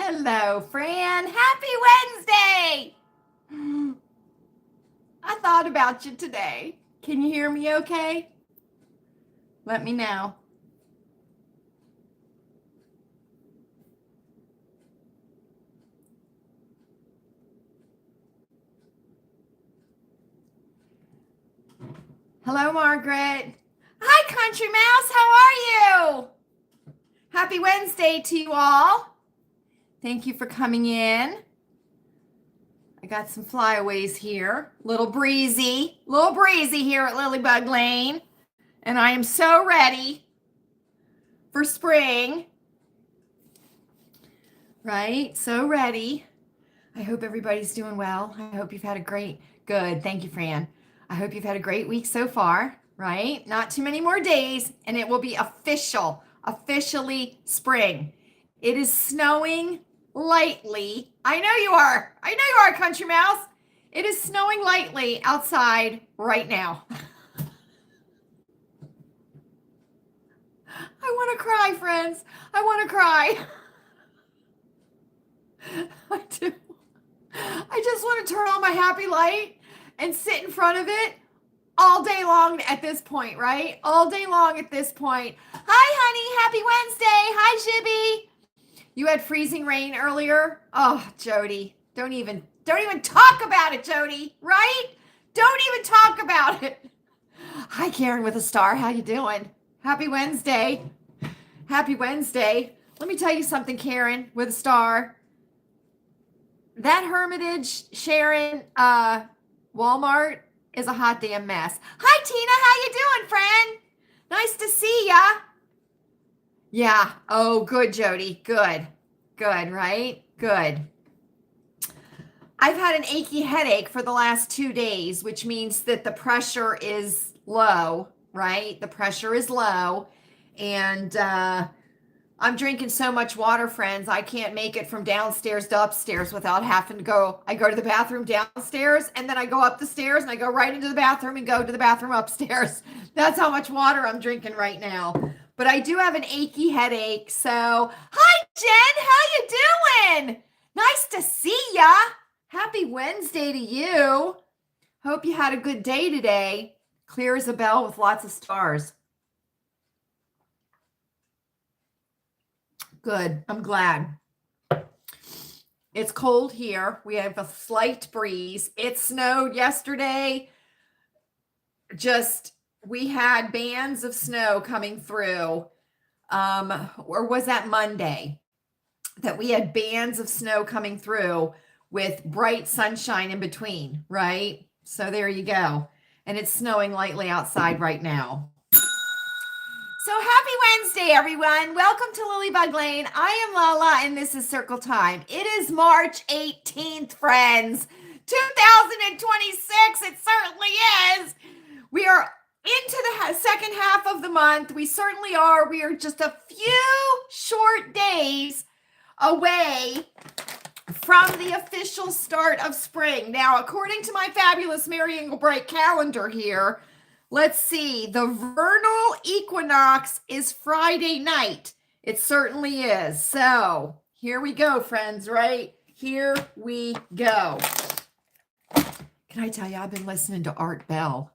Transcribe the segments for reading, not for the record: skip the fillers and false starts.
Hello, Fran. Happy Wednesday. I thought about you today. Can you hear me okay? Let me know. Hello, Margaret. Hi, Country Mouse. How are you? Happy Wednesday to you all. Thank you for coming in. I got some flyaways here. Little breezy here at Lilleybugglane. And I am so ready for spring. Right? So ready. I hope everybody's doing well. I hope you've had a good. Thank you, Fran. I hope you've had a great week so far, right? Not too many more days, and it will be officially spring. It is snowing lightly. I know you are, Country Mouse. It is snowing lightly outside right now. I want to cry, friends. I want to cry. I do. I just want to turn on my happy light and sit in front of it all day long at this point, right? All day long at this point. Hi, honey. Happy Wednesday. Hi, Shibby. You had freezing rain earlier. Oh, Jody, don't even talk about it, Jody, right? Don't even talk about it. Hi, Karen with a star. How you doing? Happy Wednesday. Happy Wednesday. Let me tell you something, Karen with a star. That Hermitage, Sharon, Walmart is a hot damn mess. Hi, Tina. How you doing, friend? Nice to see ya. Yeah. Oh, good, Jody. Good. Good, right? Good. I've had an achy headache for the last 2 days, which means that the pressure is low, right? The pressure is low. And I'm drinking so much water, friends. I can't make it from downstairs to upstairs without having to go. I go to the bathroom downstairs, and then I go up the stairs, and I go right into the bathroom and go to the bathroom upstairs. That's how much water I'm drinking right now. But I do have an achy headache. So, hi, Jen. How you doing? Nice to see ya. Happy Wednesday to you. Hope you had a good day today. Clear as a bell with lots of stars. Good. I'm glad. It's cold here. We have a slight breeze. It snowed yesterday. We had bands of snow coming through. Or was that Monday that we had bands of snow coming through with bright sunshine in between, right? So there you go. And it's snowing lightly outside right now. So happy Wednesday, everyone. Welcome to Lilleybugglane. I am Lala, and this is Circle Time. It is March 18th, friends. 2026, it certainly is. We are into the second half of the month. We certainly are. We are just a few short days away from the official start of spring. Now, according to my fabulous Mary Engelbright calendar here, let's see. The vernal equinox is Friday night. It certainly is. So here we go, friends, right? Here we go. Can I tell you, I've been listening to Art Bell.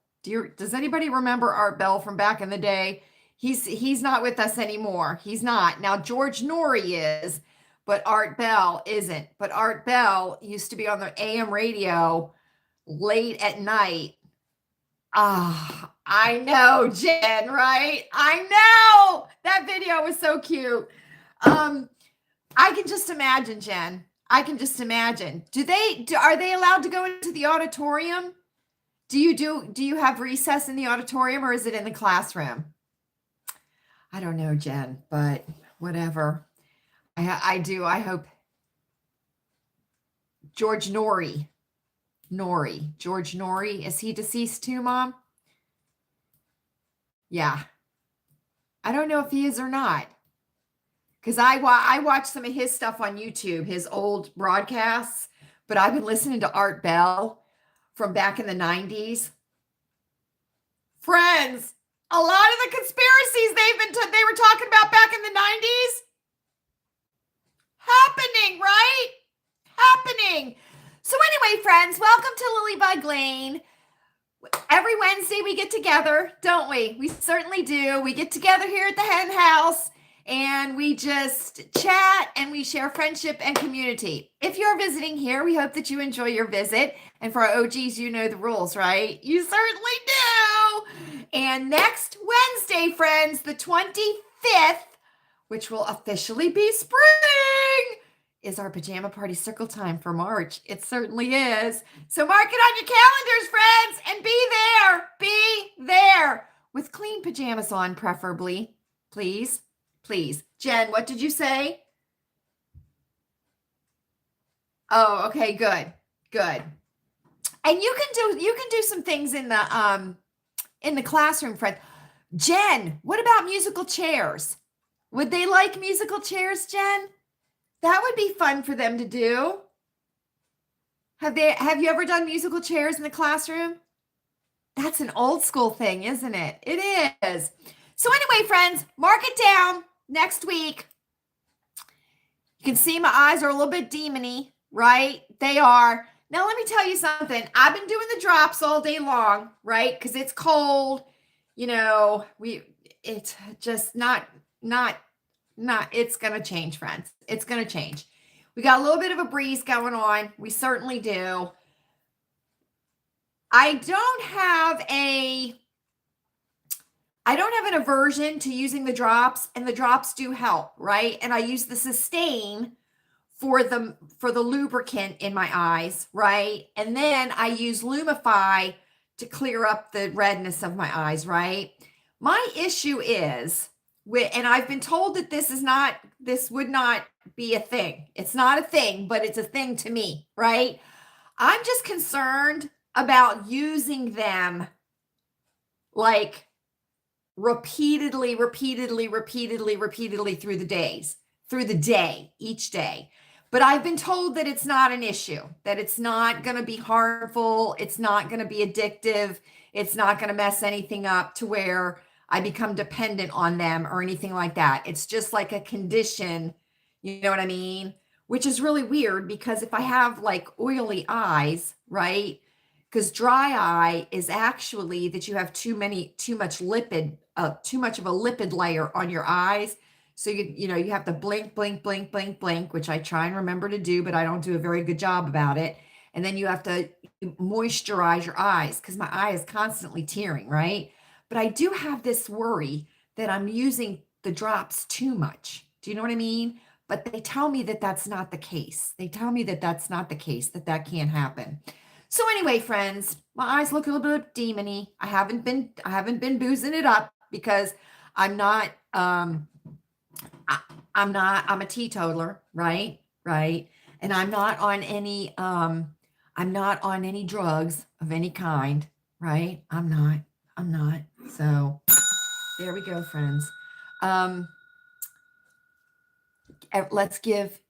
Does anybody remember Art Bell from back in the day? He's not with us anymore. He's not. Now, George Norrie is, but Art Bell isn't. But Art Bell used to be on the AM radio late at night. I know, Jen, right? I know. That video was so cute. I can just imagine, Jen. I can just imagine. Are they allowed to go into the auditorium? Do you have recess in the auditorium, or is it in the classroom? I don't know, Jen, but whatever. I do. I hope. George Norrie. George Norrie. Is he deceased too, Mom? Yeah. I don't know if he is or not. Because I watch some of his stuff on YouTube, his old broadcasts, but I've been listening to Art Bell from back in the 90s. Friends, a lot of the conspiracies they were talking about back in the 90s Happening, right? Happening. So anyway, friends, welcome to Lilleybugglane. Every Wednesday we get together, don't we? We certainly do. We get together here at the hen house and we just chat and we share friendship and community. If you're visiting here, we hope that you enjoy your visit. And for our OGs, you know the rules, right? You certainly do. And next Wednesday, friends, the 25th, which will officially be spring, is our pajama party circle time for March. It certainly is. So mark it on your calendars, friends, and be there. Be there with clean pajamas on, preferably. Please, please. Jen, what did you say? Oh, okay, good, good. And you can do some things in the classroom, friends. Jen, what about musical chairs? Would they like musical chairs, Jen? That would be fun for them to do. Have you ever done musical chairs in the classroom? That's an old school thing, isn't it? It is. So anyway, friends, mark it down next week. You can see my eyes are a little bit demony, right? They are. Now let me tell you something. I've been doing the drops all day long, right? Because it's cold. You know, it's just not it's going to change, friends. It's going to change. We got a little bit of a breeze going on. We certainly do. I don't have an aversion to using the drops, and the drops do help, right? And I use the Sustain for the lubricant in my eyes, right? And then I use Lumify to clear up the redness of my eyes, right? My issue is, and I've been told that this would not be a thing. It's not a thing, but it's a thing to me, right? I'm just concerned about using them like repeatedly through the day, each day. But I've been told that it's not an issue, that it's not going to be harmful. It's not going to be addictive. It's not going to mess anything up to where I become dependent on them or anything like that. It's just like a condition, you know what I mean? Which is really weird because if I have like oily eyes, right? Because dry eye is actually that you have too much of a lipid layer on your eyes. So you have to blink, which I try and remember to do, but I don't do a very good job about it. And then you have to moisturize your eyes because my eye is constantly tearing, right? But I do have this worry that I'm using the drops too much. Do you know what I mean? But they tell me that that's not the case. They tell me that that's not the case, that can't happen. So anyway, friends, my eyes look a little bit demony. I haven't been boozing it up because I'm a teetotaler, right? Right. And I'm not on any drugs of any kind, right? I'm not. So there we go, friends.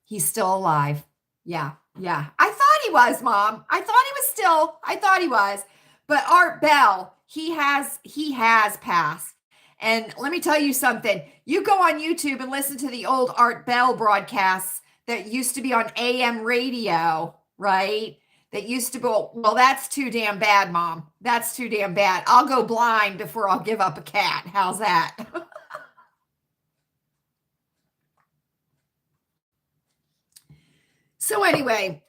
He's still alive. Yeah. I thought he was, Mom. I thought he was. But Art Bell, he has passed. And let me tell you something. You go on YouTube and listen to the old Art Bell broadcasts that used to be on AM radio, right? That used to go, well, that's too damn bad, Mom. That's too damn bad. I'll go blind before I'll give up a cat. How's that? So anyway,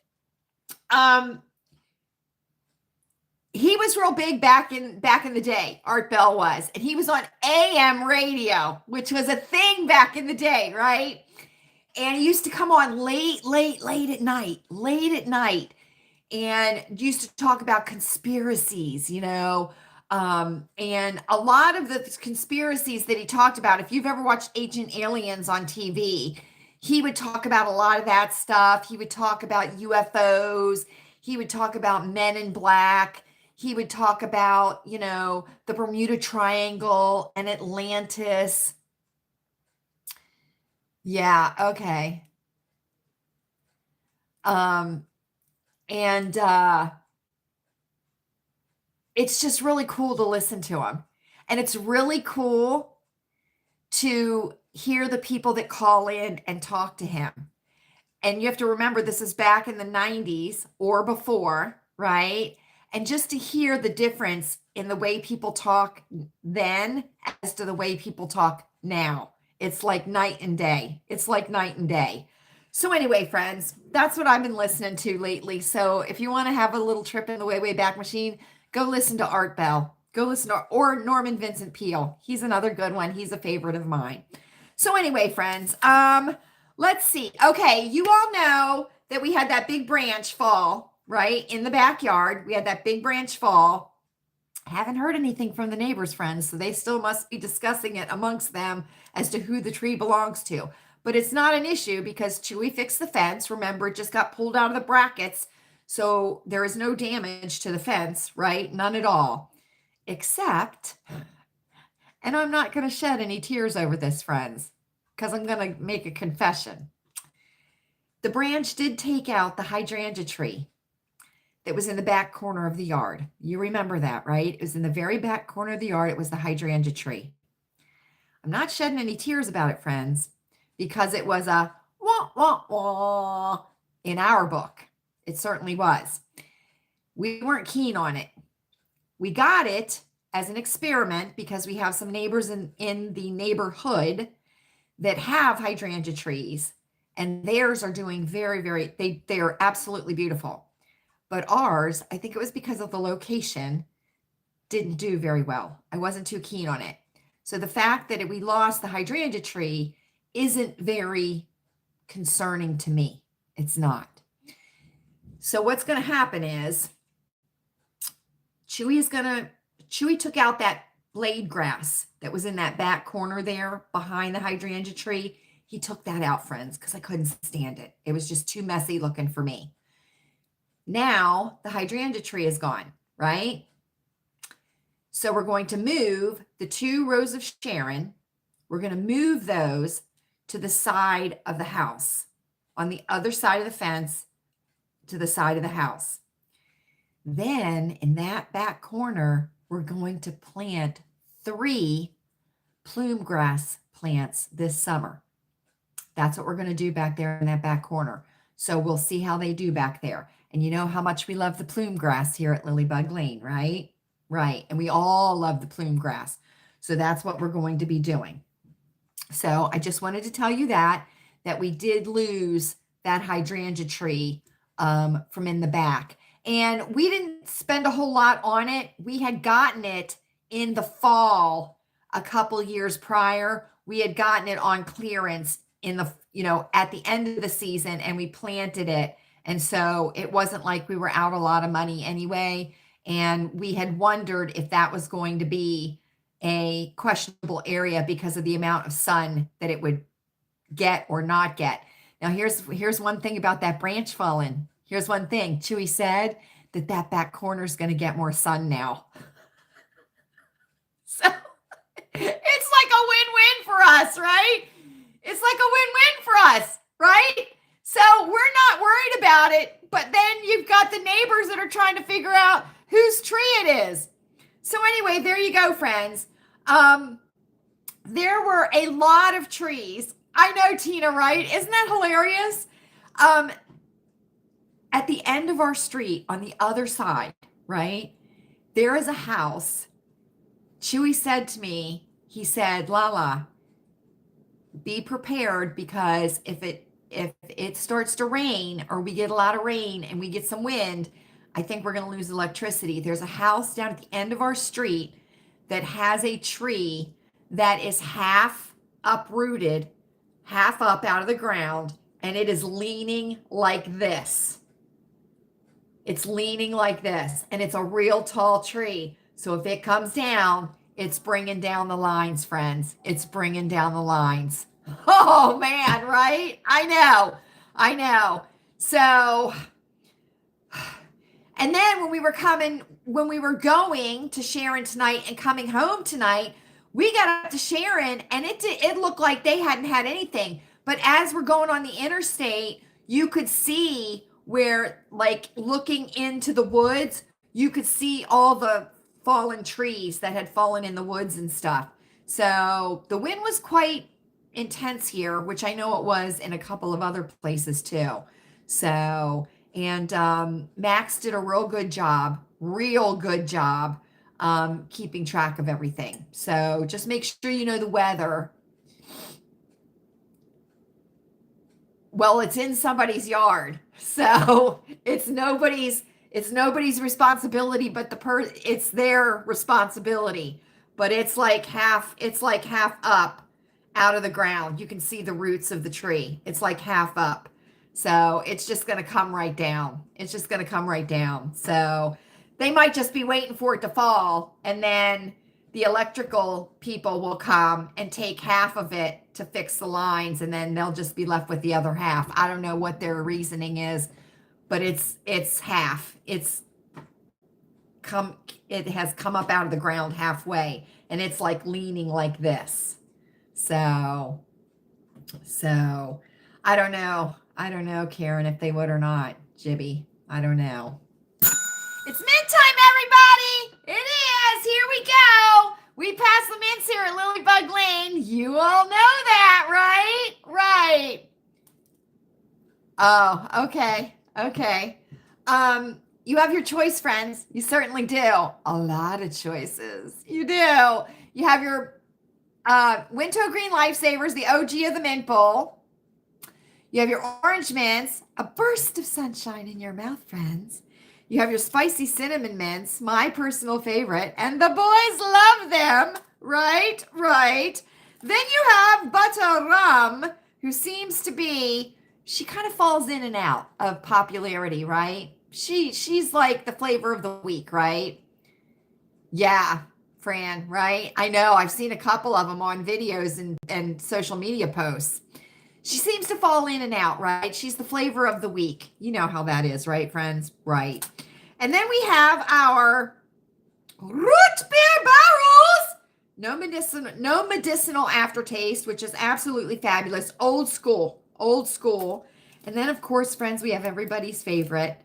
he was real big back in the day. Art Bell was, and he was on AM radio, which was a thing back in the day, right? And he used to come on late at night, and used to talk about conspiracies, and a lot of the conspiracies that he talked about, if you've ever watched Ancient Aliens on TV, he would talk about a lot of that stuff. He would talk about UFOs. He would talk about Men in Black. He would talk about, the Bermuda Triangle and Atlantis. Yeah, okay. And it's just really cool to listen to him. And it's really cool to hear the people that call in and talk to him. And you have to remember, this is back in the 90s or before, right? And just to hear the difference in the way people talk then as to the way people talk now. It's like night and day. It's like night and day. So anyway, friends, that's what I've been listening to lately. So if you want to have a little trip in the way back machine, go listen to Art Bell. Go listen to, or Norman Vincent Peale. He's another good one. He's a favorite of mine. So anyway, friends, let's see. Okay, you all know that we had that big branch fall, right, in the backyard. We had that big branch fall. I haven't heard anything from the neighbors, friends, so they still must be discussing it amongst them as to who the tree belongs to. But it's not an issue because Chewy fixed the fence. Remember, it just got pulled out of the brackets, so there is no damage to the fence, right? None at all. Except, and I'm not going to shed any tears over this, friends, because I'm going to make a confession. The branch did take out the hydrangea tree that was in the back corner of the yard. You remember that, right? It was in the very back corner of the yard. It was the hydrangea tree. I'm not shedding any tears about it, friends, because it was a wah, wah, wah in our book. It certainly was. We weren't keen on it. We got it as an experiment because we have some neighbors in the neighborhood that have hydrangea trees, and theirs are doing very, they are absolutely beautiful. But ours, I think it was because of the location, didn't do very well. I wasn't too keen on it. So the fact that we lost the hydrangea tree isn't very concerning to me. It's not. So what's going to happen is Chewy took out that blade grass that was in that back corner there behind the hydrangea tree. He took that out, friends, because I couldn't stand it. It was just too messy looking for me. Now the hydrangea tree is gone, right? So we're going to move the 2 rows of Sharon. We're going to move those to the side of the house, on the other side of the fence, to the side of the house. Then in that back corner, we're going to plant 3 plume grass plants this summer. That's what we're going to do back there in that back corner. So we'll see how they do back there. And you know how much we love the plume grass here at Lilleybugglane, right? Right. And we all love the plume grass. So that's what we're going to be doing. So I just wanted to tell you that we did lose that hydrangea tree from in the back. And we didn't spend a whole lot on it. We had gotten it in the fall a couple years prior. We had gotten it on clearance in the, at the end of the season, and we planted it. And so it wasn't like we were out a lot of money anyway. And we had wondered if that was going to be a questionable area because of the amount of sun that it would get or not get. Now, here's one thing about that branch falling. Here's one thing. Chewy said that back corner is going to get more sun now. So it's like a win-win for us, right? It's like a win-win for us, right? So we're not worried about it, but then you've got the neighbors that are trying to figure out whose tree it is. So anyway, there you go, friends. There were a lot of trees. I know, Tina, right? Isn't that hilarious? At the end of our street, on the other side, right, there is a house. Chewy said to me, he said, Lala, be prepared, because if it starts to rain, or we get a lot of rain and we get some wind, I think we're going to lose electricity. There's a house down at the end of our street that has a tree that is half uprooted, half up out of the ground, and it is leaning like this. It's leaning like this, and it's a real tall tree. So if it comes down, it's bringing down the lines, friends. It's bringing down the lines. Oh, man, right? I know. So, and then when we were going to Sharon tonight and coming home tonight, we got up to Sharon, and it looked like they hadn't had anything. But as we're going on the interstate, you could see where, like, looking into the woods, you could see all the fallen trees that had fallen in the woods and stuff. So the wind was quite intense here, which I know it was in a couple of other places too. So, and Max did a real good job keeping track of everything. So just make sure you know the weather. Well, it's in somebody's yard, so it's nobody's responsibility, but it's their responsibility. But it's like half up out of the ground. You can see the roots of the tree. It's like half up. So it's just going to come right down. It's just going to come right down. So they might just be waiting for it to fall, and then the electrical people will come and take half of it to fix the lines, and then they'll just be left with the other half. I don't know what their reasoning is, but it's half. It has come up out of the ground halfway, and it's like leaning like this. So I don't know, Karen, if they would or not. Jibby, I don't know. It's mint time, everybody. It is. Here we go. We pass the mints here at Lilleybugglane. You all know that, right? Right. Oh, okay. Okay. You have your choice, friends. You certainly do. A lot of choices. You do. You have your Wintergreen Lifesavers, the OG of the mint bowl. You have your orange mints, a burst of sunshine in your mouth, friends. You have your spicy cinnamon mints, my personal favorite, and the boys love them, right? Right. Then you have Butter Rum, who seems to be, she kind of falls in and out of popularity, right? She's like the flavor of the week, right? Yeah, Fran, right? I know, I've seen a couple of them on videos and social media posts. She seems to fall in and out, right? She's the flavor of the week. You know how that is, right, friends? Right. And then we have our root beer barrels. No medicinal aftertaste, which is absolutely fabulous. Old school. And then, of course, friends, we have everybody's favorite.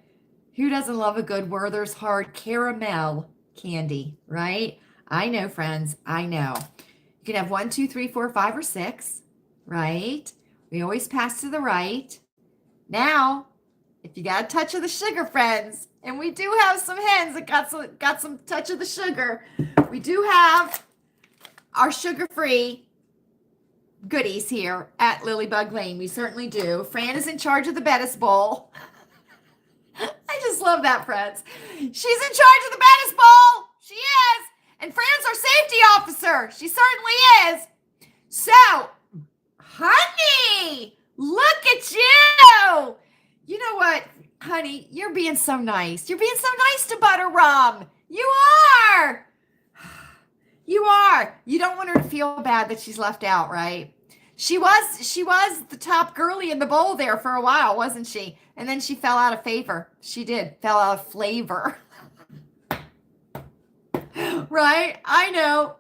Who doesn't love a good Werther's Hard caramel candy, right? I know, friends. I know. You can have 1, 2, 3, 4, 5, or 6, right? We always pass to the right. Now, if you got a touch of the sugar, friends, and we do have some hens that got some touch of the sugar, we do have our sugar-free goodies here at Lilleybugglane. We certainly do. Fran is in charge of the Bettis Bowl. I just love that, friends. She's in charge of the Bettis Bowl. She is. And Fran's our safety officer. She certainly is. So, honey, look at you. You know what, honey? You're being so nice. You're being so nice to Butter Rum. You are. You are. You don't want her to feel bad that she's left out, right? She was the top girly in the bowl there for a while, wasn't she? And then she fell out of favor. She did. Fell out of flavor. Right? I know.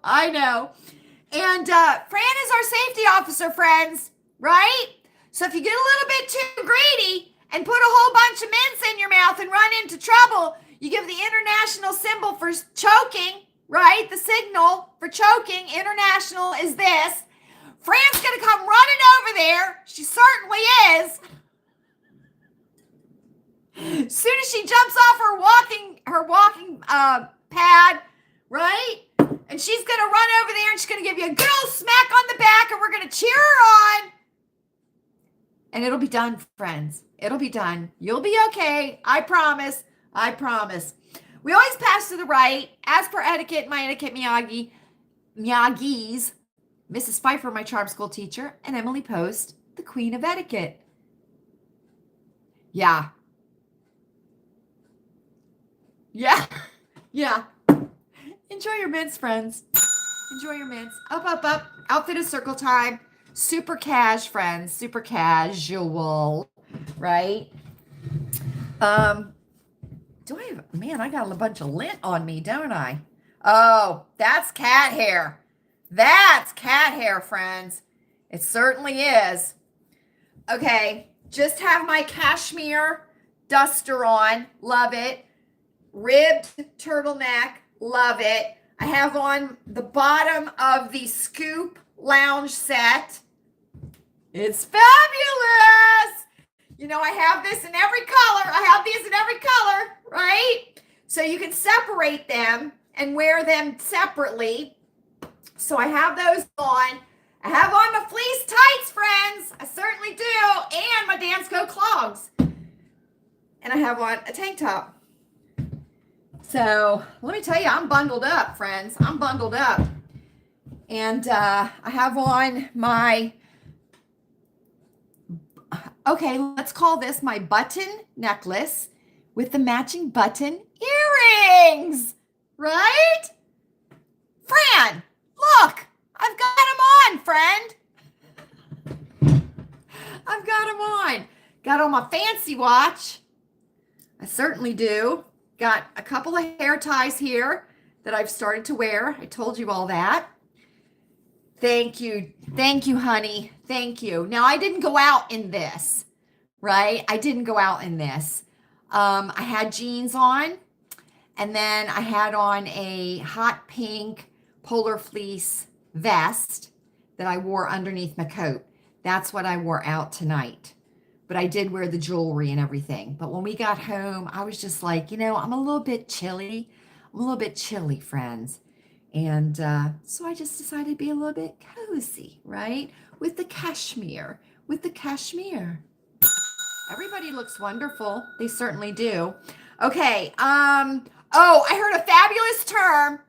And Fran is our safety officer, friends. Right? So if you get a little bit too greedy and put a whole bunch of mints in your mouth and run into trouble, you give the international symbol for choking, right? The signal for choking, international, is this. Fran's going to come running over there. She certainly is. As soon as she jumps off her walking pad, right? And she's going to run over there and she's going to give you a good old smack on the back, and we're going to cheer her on. And it'll be done, friends. It'll be done. You'll be okay. I promise. We always pass to the right. As per etiquette, my etiquette Miyagi's, Mrs. Pfeiffer, my charm school teacher, and Emily Post, the queen of etiquette. Yeah. Enjoy your mints, friends. Enjoy your mints. Up. Outfit is circle time. Super cash, friends. Super casual, right? I got a bunch of lint on me, don't I? Oh, that's cat hair. That's cat hair, friends. It certainly is. Okay, just have my cashmere duster on. Love it. Ribbed turtleneck. Love it. I have on the bottom of the Scoop lounge set. It's fabulous. You know, I have this in every color. I have these in every color, right? So you can separate them and wear them separately. So I have those on. I have on my fleece tights, friends. I certainly do. And my Dansko clogs. And I have on a tank top. So let me tell you, I'm bundled up, friends. I'm bundled up. And I have on my, okay, let's call this my button necklace with the matching button earrings, right? Fran, look, I've got them on, friend. I've got them on. Got on my fancy watch. I certainly do. Got a couple of hair ties here that I've started to wear. I told you all that. Thank you. Thank you, honey. Thank you. Now, I didn't go out in this, right? I didn't go out in this. I had jeans on, and then I had on a hot pink polar fleece vest that I wore underneath my coat. That's what I wore out tonight. But I did wear the jewelry and everything. But when we got home, I was just like, you know, I'm a little bit chilly. I'm a little bit chilly, friends. And so I just decided to be a little bit cozy, right? With the cashmere, Everybody looks wonderful. They certainly do. Okay. Oh, I heard a fabulous term.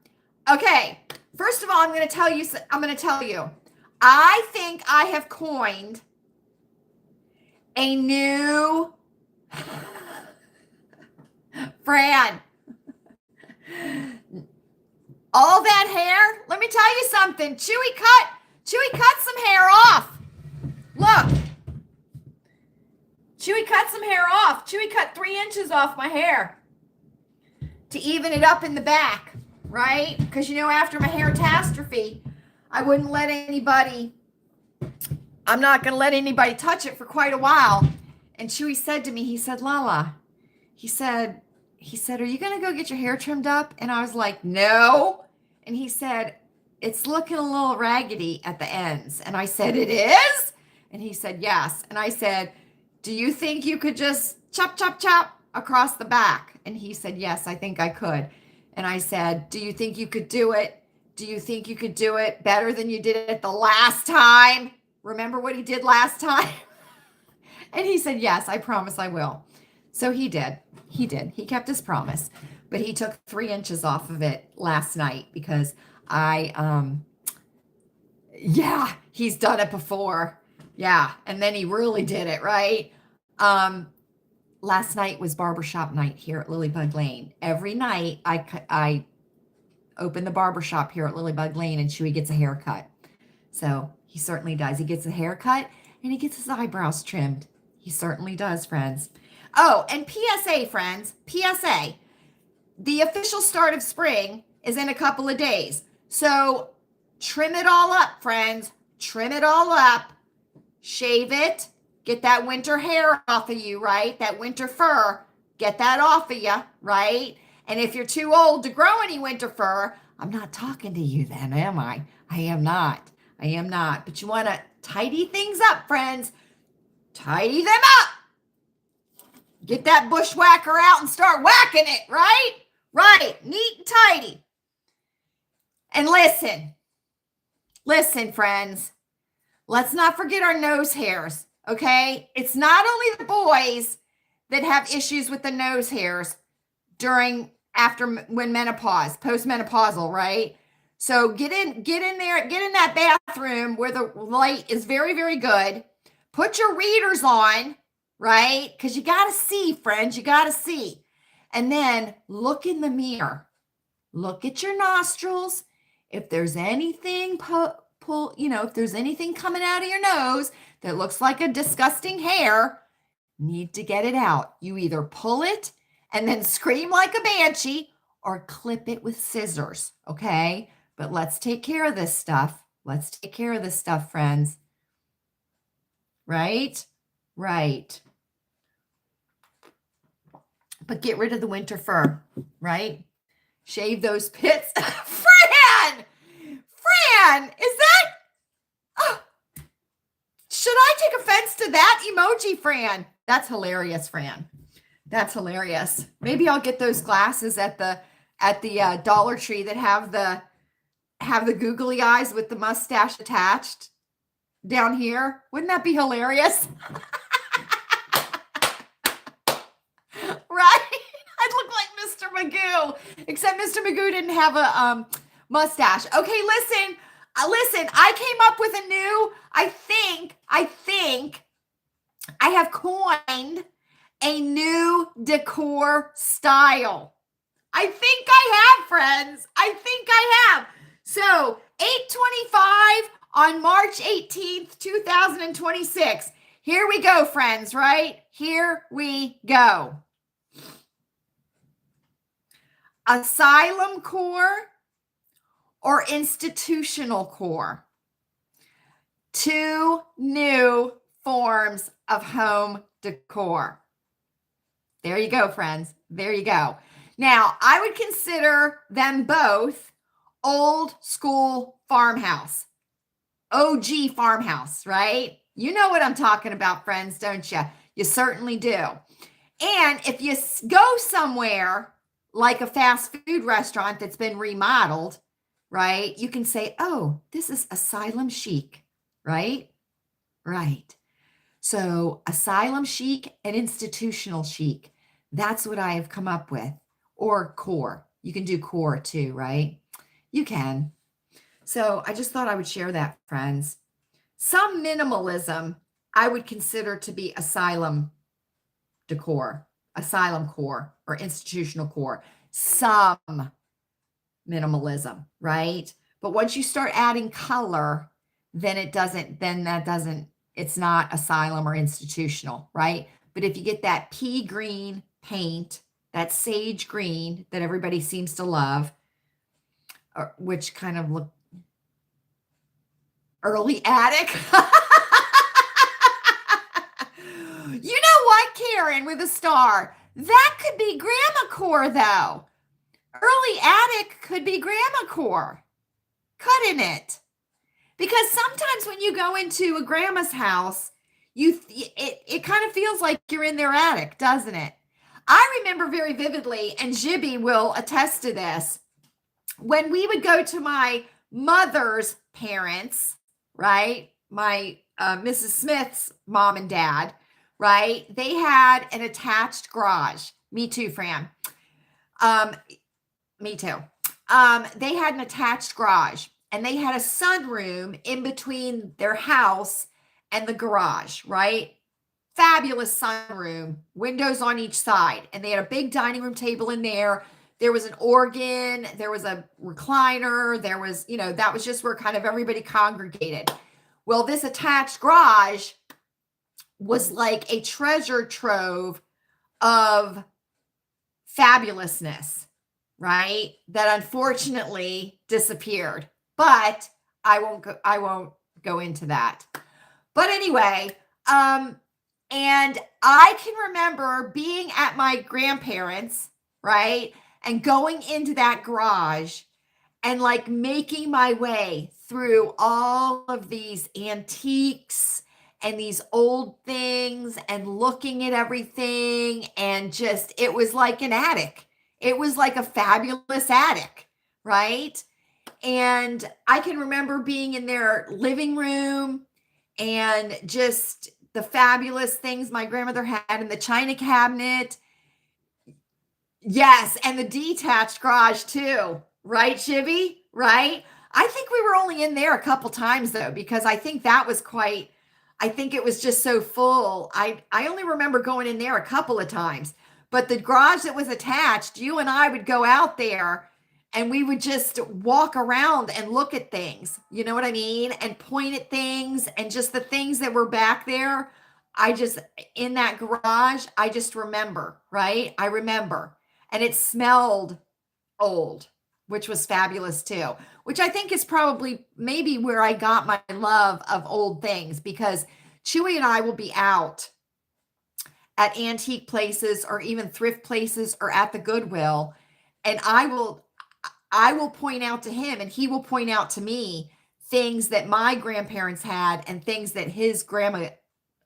Okay. First of all, I'm going to tell you, I think I have coined a new Fran. All that hair, let me tell you something. Chewy cut some hair off. Look. Chewy cut some hair off. Chewy cut 3 inches off my hair to even it up in the back, right? Because, you know, after my hair catastrophe, I'm not going to let anybody touch it for quite a while. And Chewy said to me, he said, Lala, he said, are you going to go get your hair trimmed up? And I was like, no. And he said, it's looking a little raggedy at the ends. And I said, it is? And he said, yes. And I said, do you think you could just chop, chop, chop across the back? And he said, yes, I think I could. And I said, do you think you could do it? Do you think you could do it better than you did it the last time? Remember what he did last time? And he said, yes, I promise I will. So he did. He kept his promise. But he took 3 inches off of it last night because he's done it before. Yeah, and then he really did it, right? Last night was barbershop night here at Lilleybugglane. Every night I open the barbershop here at Lilleybugglane and Chewy gets a haircut. So he certainly does. He gets a haircut and he gets his eyebrows trimmed. He certainly does, friends. Oh, and PSA, friends, PSA. The official start of spring is in a couple of days. So trim it all up, friends. Trim it all up. Shave it. Get that winter hair off of you, right? That winter fur. Get that off of you, right? And if you're too old to grow any winter fur, I'm not talking to you then, am I? I am not. But you want to tidy things up, friends. Tidy them up. Get that bushwhacker out and start whacking it, right? Right. Neat and tidy. And listen, friends. Let's not forget our nose hairs, okay? It's not only the boys that have issues with the nose hairs when menopause, postmenopausal, right? So get in there, get in that bathroom where the light is very, very good. Put your readers on, right? Because you got to see, friends, you got to see. And then look in the mirror. Look at your nostrils. If there's anything if there's anything coming out of your nose that looks like a disgusting hair, need to get it out. You either pull it and then scream like a banshee or clip it with scissors, okay? But let's take care of this stuff. Friends. Right? Right. But get rid of the winter fur, right? Shave those pits. Fran, is that? Oh, Should I take offense to that emoji, Fran? That's hilarious, Fran. That's hilarious. Maybe I'll get those glasses at the Dollar Tree that have the googly eyes with the mustache attached down here. Wouldn't that be hilarious? Right? I'd look like Mr. Magoo, except Mr. Magoo didn't have a mustache. Okay, listen, I came up with a new, I think I have coined a new decor style. I think I have, friends. I think I have. So 8/25 on March 18th, 2026. Here we go, friends, right? Here we go. Asylum core or institutional core? Two new forms of home decor. There you go, friends. There you go. Now, I would consider them both old school farmhouse, OG farmhouse, right? You know what I'm talking about, friends, don't you? You certainly do. And if you go somewhere like a fast food restaurant that's been remodeled, right, you can say, oh, this is asylum chic, right? Right. So asylum chic and institutional chic. That's what I have come up with. Or core. You can do core too, right? You can. So I just thought I would share that, friends. Some minimalism I would consider to be asylum decor, asylum core, or institutional core. Some minimalism, right? But once you start adding color, then it's not asylum or institutional, right? But if you get that pea green paint, that sage green that everybody seems to love, which kind of look early attic. You know what, Karen with a star? That could be grandma core, though. Early attic could be grandma core, couldn't it? Because sometimes when you go into a grandma's house, it kind of feels like you're in their attic, doesn't it? I remember very vividly, and Jibby will attest to this, when we would go to my mother's parents, right? My Mrs. Smith's mom and dad, right? They had an attached garage. Me too, Fran. Me too. They had an attached garage, and they had a sunroom in between their house and the garage, right? Fabulous sunroom, windows on each side. And they had a big dining room table in there. There was an organ, there was a recliner, there was, that was just where kind of everybody congregated. Well, this attached garage was like a treasure trove of fabulousness, right? That unfortunately disappeared. But I won't go into that. But anyway, and I can remember being at my grandparents', right? And going into that garage and like making my way through all of these antiques and these old things and looking at everything. And just, it was like an attic. It was like a fabulous attic, right? And I can remember being in their living room and just the fabulous things my grandmother had in the china cabinet. Yes, and the detached garage too, right, Shibby? Right? I think we were only in there a couple times though, because I think it was just so full. I only remember going in there a couple of times, but the garage that was attached, you and I would go out there and we would just walk around and look at things, you know what I mean? And point at things and just the things that were back there. In that garage, I just remember, right? I remember. And it smelled old, which was fabulous too, which I think is probably maybe where I got my love of old things, because Chewy and I will be out at antique places or even thrift places or at the Goodwill. And I will point out to him and he will point out to me things that my grandparents had and things that his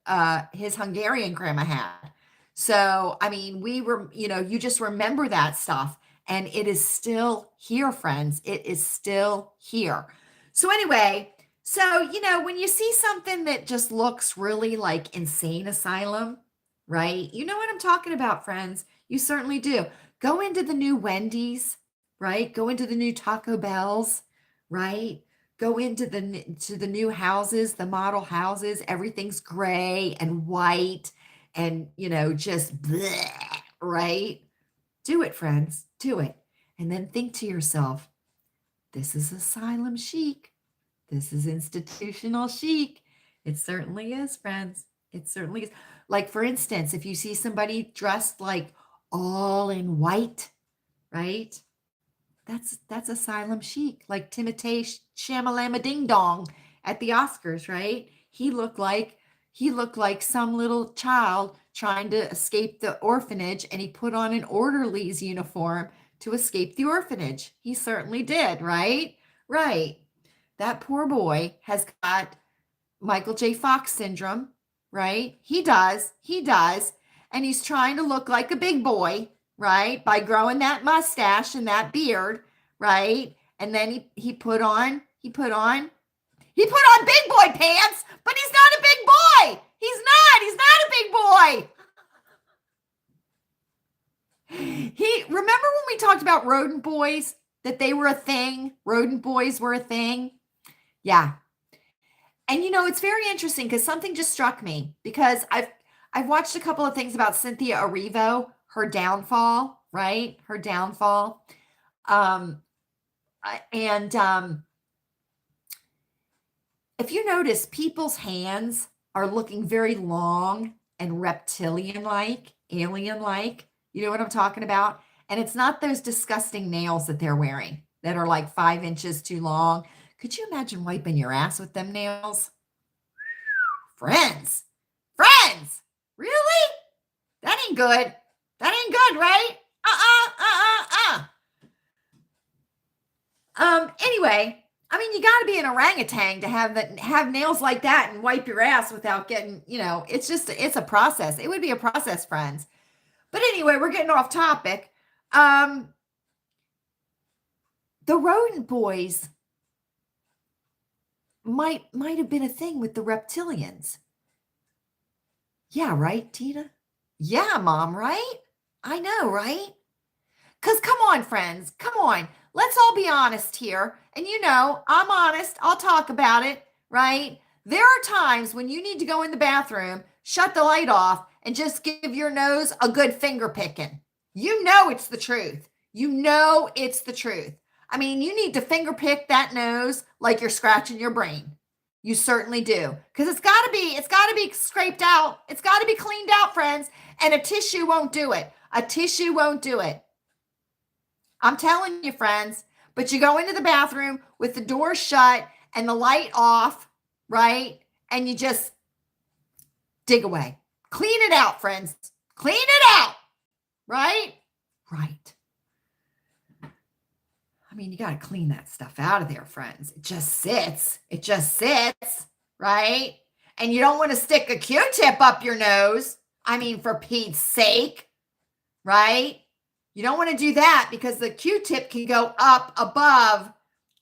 Hungarian grandma had. So, I mean, you just remember that stuff, and it is still here, friends. It is still here. So anyway, when you see something that just looks really like insane asylum, right? You know what I'm talking about, friends. You certainly do. Go into the new Wendy's, right? Go into the new Taco Bells, right? Go into the new houses, the model houses. Everything's gray and white and, just bleh, right? Do it, friends. Do it. And then think to yourself, this is asylum chic. This is institutional chic. It certainly is, friends. It certainly is. Like, for instance, if you see somebody dressed like all in white, right? That's asylum chic, like Timothée Chalamet Ding Dong at the Oscars, right? He looked like some little child trying to escape the orphanage, and he put on an orderly's uniform to escape the orphanage. He certainly did, right? Right. That poor boy has got Michael J. Fox syndrome, right? He does. And he's trying to look like a big boy, right? By growing that mustache and that beard, right? And then he put on big boy pants, but he's not a big boy. He's not a big boy. Remember when we talked about rodent boys, that they were a thing? Rodent boys were a thing. Yeah. And it's very interesting because something just struck me, because I've watched a couple of things about Cynthia Erivo, her downfall, right? Her downfall. If you notice, people's hands are looking very long and reptilian-like, alien-like. You know what I'm talking about? And it's not those disgusting nails that they're wearing that are like 5 inches too long. Could you imagine wiping your ass with them nails? Friends, really? That ain't good. Right? Anyway, I mean, you got to be an orangutan to have nails like that and wipe your ass without getting, it's a process. It would be a process, friends. But anyway, we're getting off topic. The rodent boys might have been a thing with the reptilians. Yeah, right, Tina? Yeah, Mom, right? I know, right? Because come on, friends, come on. Let's all be honest here. And I'm honest. I'll talk about it, right? There are times when you need to go in the bathroom, shut the light off, and just give your nose a good finger picking. It's the truth. It's the truth. I mean, you need to finger pick that nose like you're scratching your brain. You certainly do. Because it's got to be scraped out. It's got to be cleaned out, friends. And a tissue won't do it. I'm telling you, friends. But you go into the bathroom with the door shut and the light off, right? And you just dig away. Clean it out, friends. Clean it out. Right? Right. I mean, you got to clean that stuff out of there, friends. It just sits, right? And you don't want to stick a Q-tip up your nose. I mean, for Pete's sake, right? You don't want to do that because the Q-tip can go up above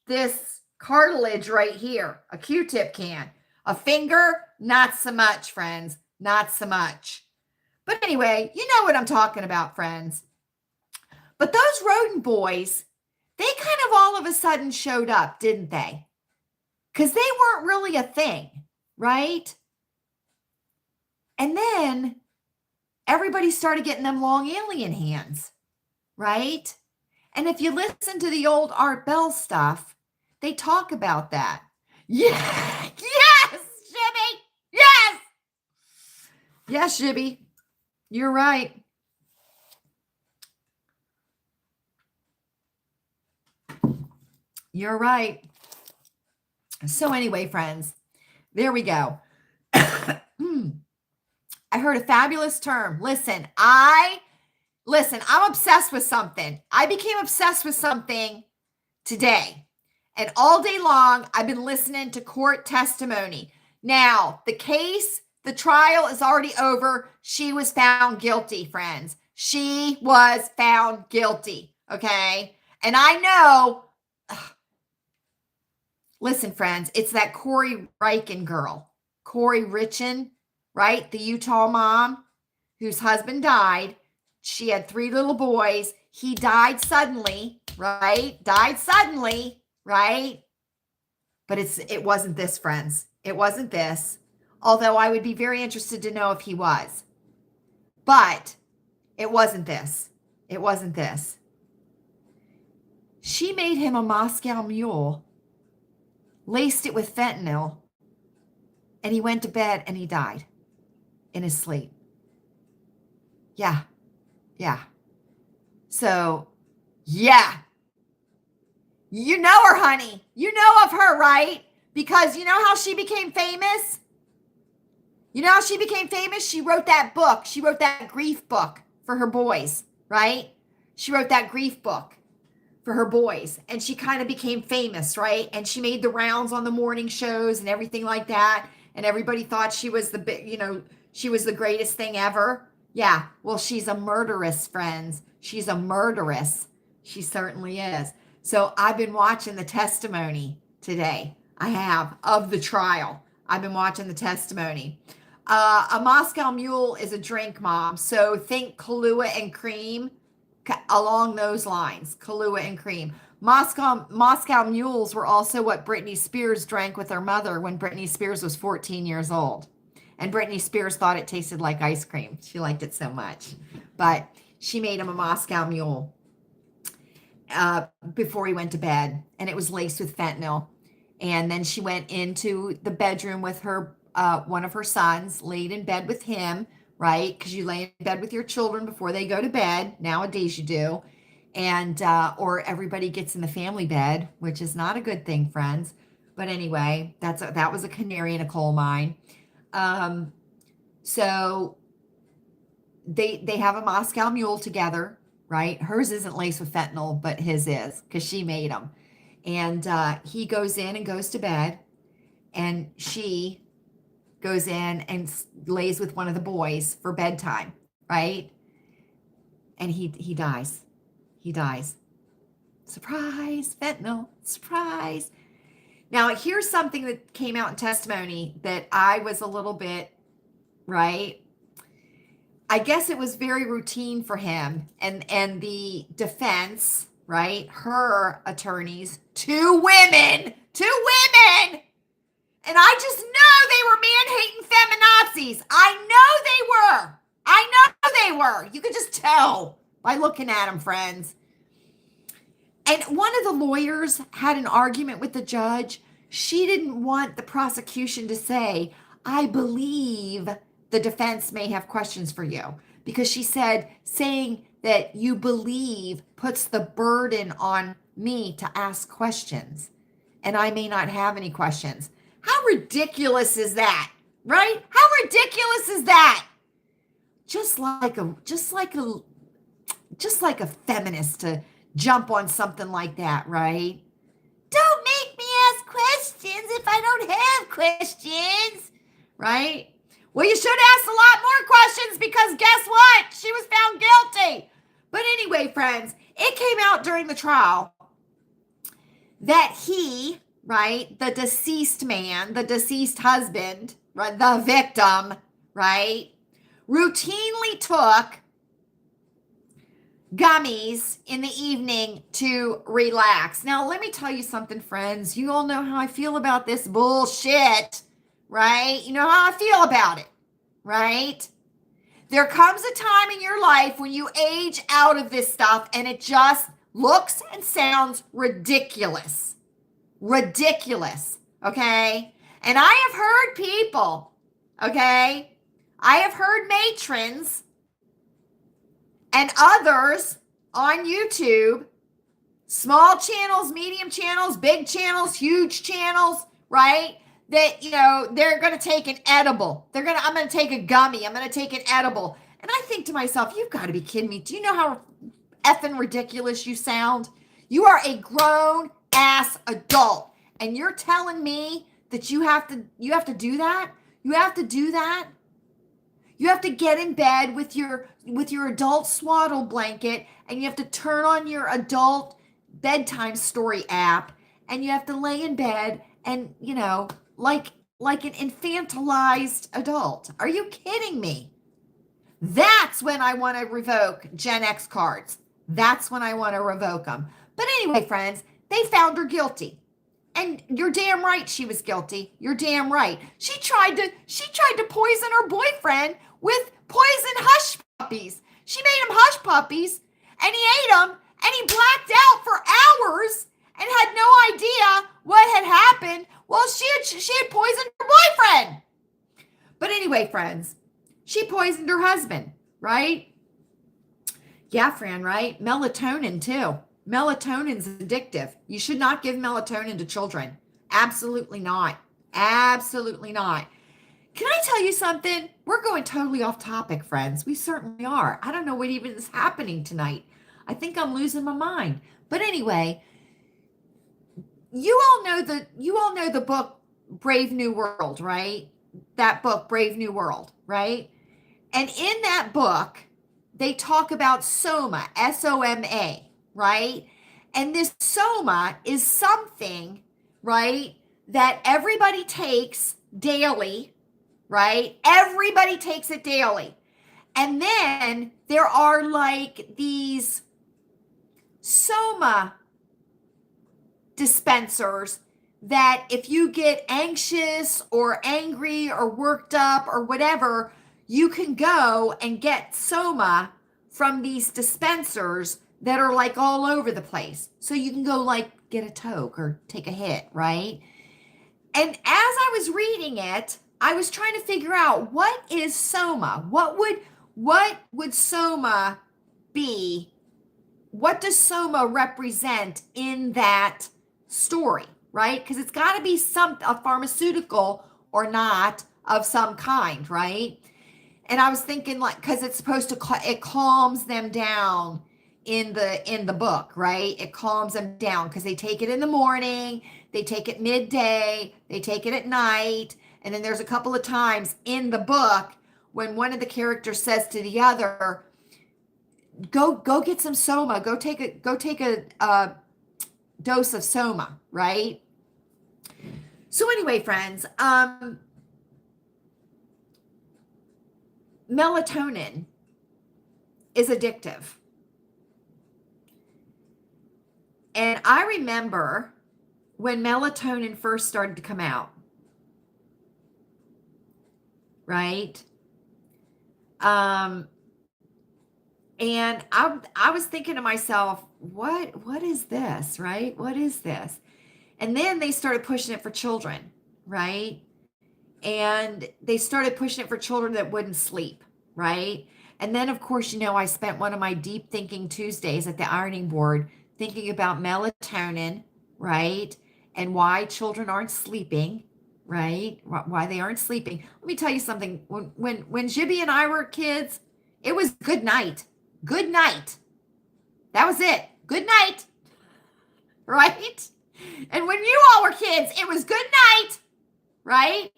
this cartilage right here. A Q-tip can. A finger, not so much, friends. Not so much. But anyway, you know what I'm talking about, friends. But those rodent boys, they kind of all of a sudden showed up, didn't they? Because they weren't really a thing, right? And then everybody started getting them long alien hands, right? And if you listen to the old Art Bell stuff, they talk about that. Yeah. Yes, Shibby. Yes. Yes, Shibby. You're right. You're right. So anyway, friends, there we go. I heard a fabulous term. Listen, I'm obsessed with something. I became obsessed with something today. And all day long, I've been listening to court testimony. Now, the trial is already over. She was found guilty, friends. She was found guilty, okay? And I know, listen, friends, it's that Corey Richen girl. Corey Richen, right? The Utah mom whose husband died. She had 3 little boys. He died suddenly, right? Right? But it wasn't this, friends. It wasn't this. Although I would be very interested to know if he was. But it wasn't this. It wasn't this. She made him a Moscow Mule, laced it with fentanyl, and he went to bed and he died in his sleep. Yeah. So, yeah. You know her, honey. You know of her, right? Because you know how she became famous? She wrote that book. She wrote that grief book for her boys, right? She wrote that grief book for her boys. And she kind of became famous, right? And she made the rounds on the morning shows and everything like that. And everybody thought she was she was the greatest thing ever. Yeah. Well, she's a murderess, friends. She's a murderess. She certainly is. So I've been watching the testimony today. I have, of the trial. I've been watching the testimony. A Moscow Mule is a drink, Mom. So think Kahlua and cream, along those lines. Kahlua and cream. Moscow Mules were also what Britney Spears drank with her mother when Britney Spears was 14 years old. And Britney Spears thought it tasted like ice cream. She liked it so much. But she made him a Moscow Mule before he went to bed. And it was laced with fentanyl. And then she went into the bedroom with her, one of her sons, laid in bed with him, right? Because you lay in bed with your children before they go to bed. Nowadays you do. And, or everybody gets in the family bed, which is not a good thing, friends. But anyway, that was a canary in a coal mine. So they have a Moscow Mule together, right? Hers isn't laced with fentanyl, but his is, because she made them. And he goes in and goes to bed, and she goes in and lays with one of the boys for bedtime, right? And he dies. He dies. Surprise, fentanyl, surprise. Now, here's something that came out in testimony that I was a little bit, right? I guess it was very routine for him and the defense, right? Her attorneys, two women. And I just know they were man-hating feminazis. I know they were. You could just tell by looking at them, friends. And one of the lawyers had an argument with the judge. She didn't want the prosecution to say, I believe the defense may have questions for you. Because she said, saying that you believe puts the burden on me to ask questions. And I may not have any questions. How ridiculous is that? Right? How ridiculous is that? Just like a feminist to jump on something like that, right? Don't make me ask questions if I don't have questions, right? Well, you should ask a lot more questions because guess what? She was found guilty. But anyway, friends, it came out during the trial that he, right, the deceased man, the deceased husband, right, the victim, right, routinely took gummies in the evening to relax. Now, let me tell you something, friends. You all know how I feel about this bullshit, right? You know how I feel about it, right? There comes a time in your life when you age out of this stuff and it just looks and sounds ridiculous. Ridiculous, okay? And I have heard people, okay? I have heard matrons and others on YouTube, small channels, medium channels, big channels, huge channels, right? That, you know, they're going to take an edible. I'm going to take a gummy. I'm going to take an edible. And I think to myself, you've got to be kidding me. Do you know how effing ridiculous you sound? You are a grown ass adult. And you're telling me that you have to do that? You have to do that? You have to get in bed with your adult swaddle blanket, and you have to turn on your adult bedtime story app, and you have to lay in bed and, like an infantilized adult. Are you kidding me? That's when I want to revoke Gen X cards. That's when I want to revoke them. But anyway, friends, they found her guilty. And you're damn right she was guilty. You're damn right. She tried to poison her boyfriend with poison hush puppies. She made him hush puppies, and he ate them, and he blacked out for hours and had no idea what had happened. Well, she had poisoned her boyfriend. But anyway, friends, she poisoned her husband, right? Yeah, Fran, right? Melatonin too. Melatonin's addictive. You should not give melatonin to children. Absolutely not. Absolutely not. Can I tell you something? We're going totally off topic, friends. We certainly are. I don't know what even is happening tonight. I think I'm losing my mind. But anyway, you all know the book Brave New World, right? That book, Brave New World, right? And in that book, they talk about soma, S-O-M-A, right? And this soma is something, right, that everybody takes daily, right? Everybody takes it daily. And then there are like these soma dispensers that if you get anxious or angry or worked up or whatever, you can go and get soma from these dispensers that are like all over the place. So you can go like get a toke or take a hit, right? And as I was reading it, I was trying to figure out, what is soma? What would soma be? What does soma represent in that story, right? Because it's got to be a pharmaceutical or not of some kind, right? And I was thinking, like, because it's supposed to, it calms them down in the book, right? It calms them down because they take it in the morning, they take it midday, they take it at night, and then there's a couple of times in the book when one of the characters says to the other, go get some soma, go take a dose of soma, right? So anyway, friends, melatonin is addictive. And I remember when melatonin first started to come out, right? And I was thinking to myself, what is this, right? What is this? And then they started pushing it for children, right? And they started pushing it for children that wouldn't sleep, right? And then, of course, I spent one of my deep thinking Tuesdays at the ironing board thinking about melatonin, right? And why children aren't sleeping, right? Why they aren't sleeping. Let me tell you something. When Jibby and I were kids, it was good night. Good night. That was it. Good night. Right? And when you all were kids, it was good night. Right?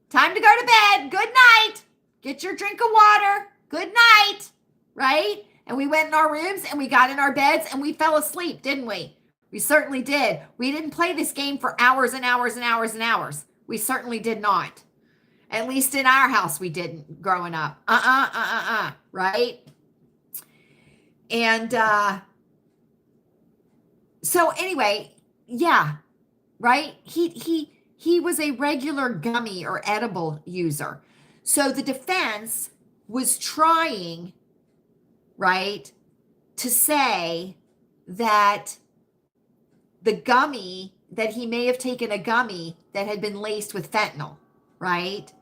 Time to go to bed. Good night. Get your drink of water. Good night. Right? And we went in our rooms and we got in our beds and we fell asleep, didn't we? We certainly did. We didn't play this game for hours and hours and hours and hours. We certainly did not. At least in our house, we didn't growing up. Right? And so anyway, yeah, right? He was a regular gummy or edible user. So the defense was trying, right, to say that the gummy, that he may have taken a gummy that had been laced with fentanyl, right?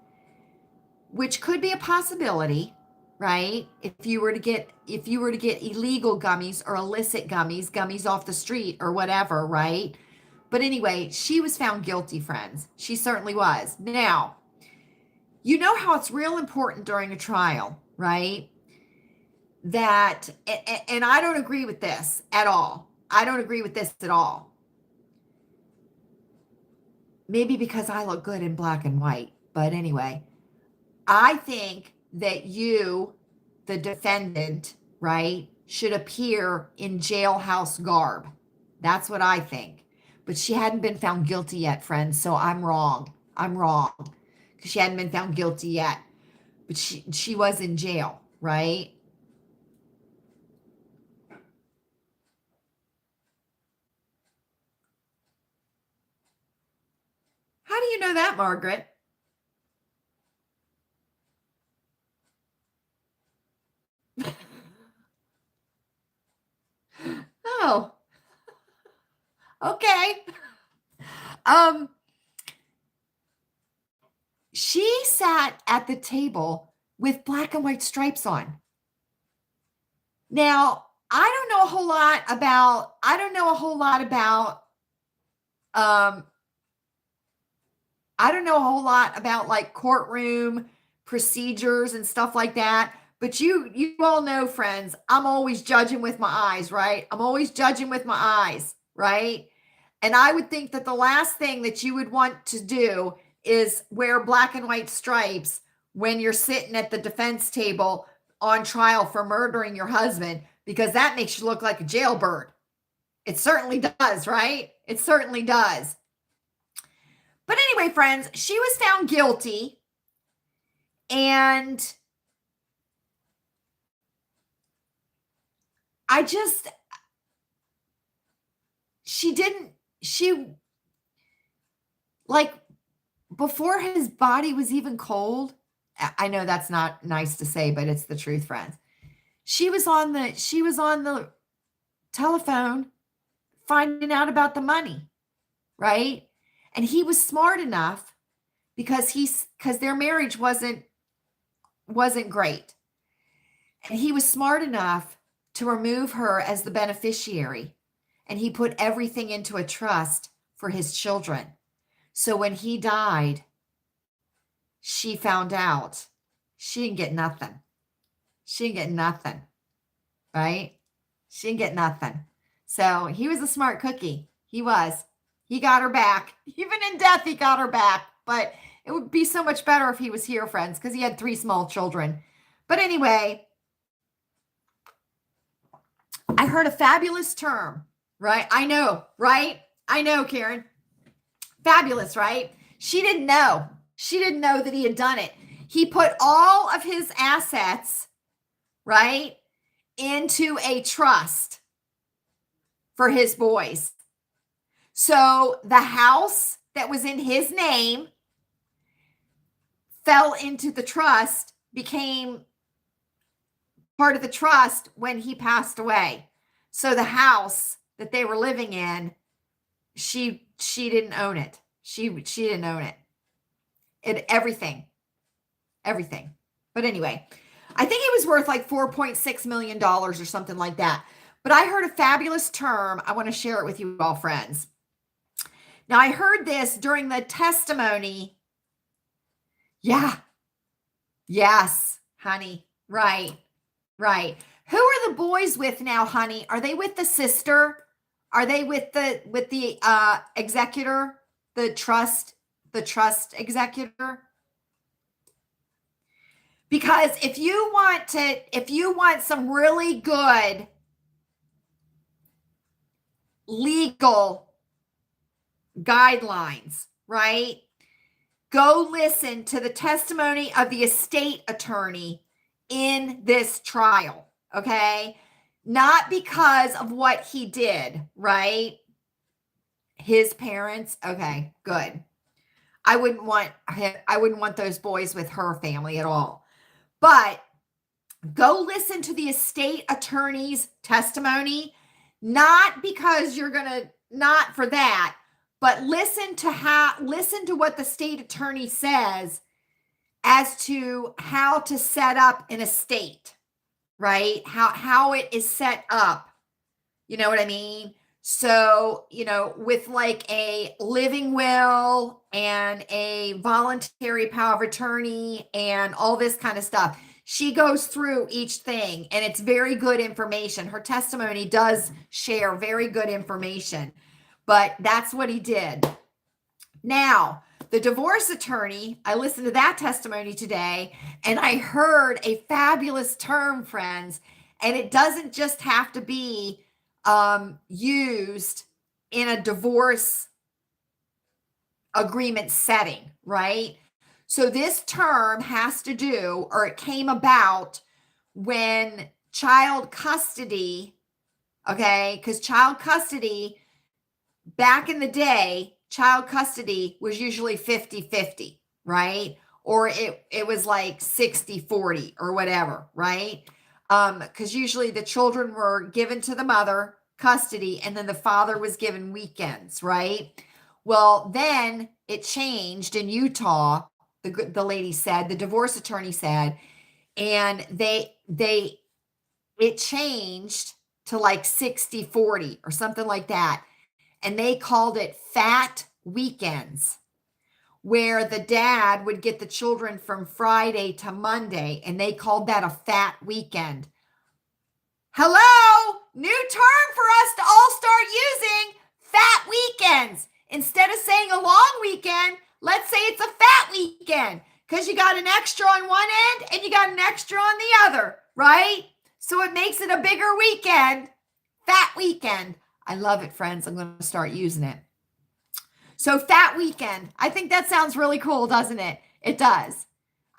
Which could be a possibility, right? If you were to get illegal gummies or illicit gummies off the street or whatever, right? But anyway, she was found guilty, friends. She certainly was. Now, you know how it's real important during a trial, right? That, and I don't agree with this at all. I don't agree with this at all. maybe because I look good in black and white. But anyway, I think that you, the defendant, right, should appear in jailhouse garb. That's what I think. But she hadn't been found guilty yet, friends, so I'm wrong. I'm wrong. Because she hadn't been found guilty yet. But she was in jail, right? How do you know that, Margaret? Oh, okay. Um, she sat at the table with black and white stripes on. Now, I don't know a whole lot about um I don't know a whole lot about like courtroom procedures and stuff like that. But you all know, friends, I'm always judging with my eyes, right? I'm always judging with my eyes, right? And I would think that the last thing that you would want to do is wear black and white stripes when you're sitting at the defense table on trial for murdering your husband, because that makes you look like a jailbird. It certainly does, right? It certainly does. But anyway, friends, she was found guilty, and she like, before his body was even cold. I know that's not nice to say, but it's the truth, friends. She was on the telephone finding out about the money, right? And he was smart enough, because their marriage wasn't great. And he was smart enough to remove her as the beneficiary. And he put everything into a trust for his children. So when he died, she found out she didn't get nothing. She didn't get nothing, right? She didn't get nothing. So he was a smart cookie. He was. He got her back. Even in death, he got her back. But it would be so much better if he was here, friends, because he had 3 small children. But anyway, I heard a fabulous term, right? I know, right? I know, Karen. Fabulous, right? She didn't know. She didn't know that he had done it. He put all of his assets, right, into a trust for his boys. So the house that was in his name fell into the trust, became part of the trust when he passed away. So the house that they were living in, she didn't own it. She didn't own it. Everything. But anyway, I think it was worth like $4.6 million or something like that. But I heard a fabulous term. I want to share it with you all, friends. Now, I heard this during the testimony. Yeah. Yes, honey. Right. Who are the boys with now, honey? Are they with the sister? Are they with the executor, the trust executor? Because if you want some really good legal guidelines, right? Go listen to the testimony of the estate attorney in this trial, okay? Not because of what he did, right? His parents, okay, good. I wouldn't want those boys with her family at all. But go listen to the estate attorney's testimony, not because not for that, but listen to what the state attorney says as to how to set up an estate, right? How it is set up. You know what I mean? So, with like a living will and a voluntary power of attorney and all this kind of stuff. She goes through each thing, and it's very good information. Her testimony does share very good information, but that's what he did. Now, the divorce attorney, I listened to that testimony today, and I heard a fabulous term, friends, and it doesn't just have to be used in a divorce agreement setting, right? So this term has to do, or it came about when child custody, okay, because child custody, back in the day, child custody was usually 50-50, right? Or it was like 60-40 or whatever, right? Because usually the children were given to the mother, custody, and then the father was given weekends, right? Well, then it changed in Utah. The lady said, the divorce attorney said, and it changed to like 60-40 or something like that. And they called it fat weekends, where the dad would get the children from Friday to Monday, and they called that a fat weekend. Hello, new term for us to all start using, fat weekends. Instead of saying a long weekend, let's say it's a fat weekend, because you got an extra on one end and you got an extra on the other, right? So it makes it a bigger weekend, fat weekend. I love it, friends. I'm going to start using it. So fat weekend. I think that sounds really cool, doesn't it? It does.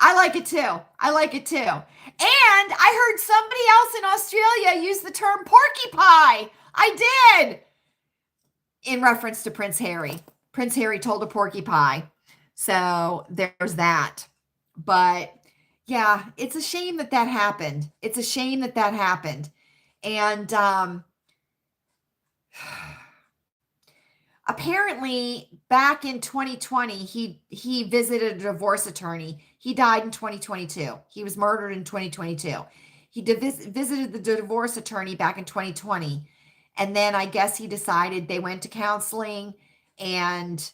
I like it too. I like it too. And I heard somebody else in Australia use the term porky pie. I did. In reference to Prince Harry. Prince Harry told a porky pie. So there's that. But yeah, it's a shame that that happened. It's a shame that that happened. And apparently back in 2020, he visited a divorce attorney. He died in 2022. He was murdered in 2022. He visited the divorce attorney back in 2020. And then I guess he decided, they went to counseling, and,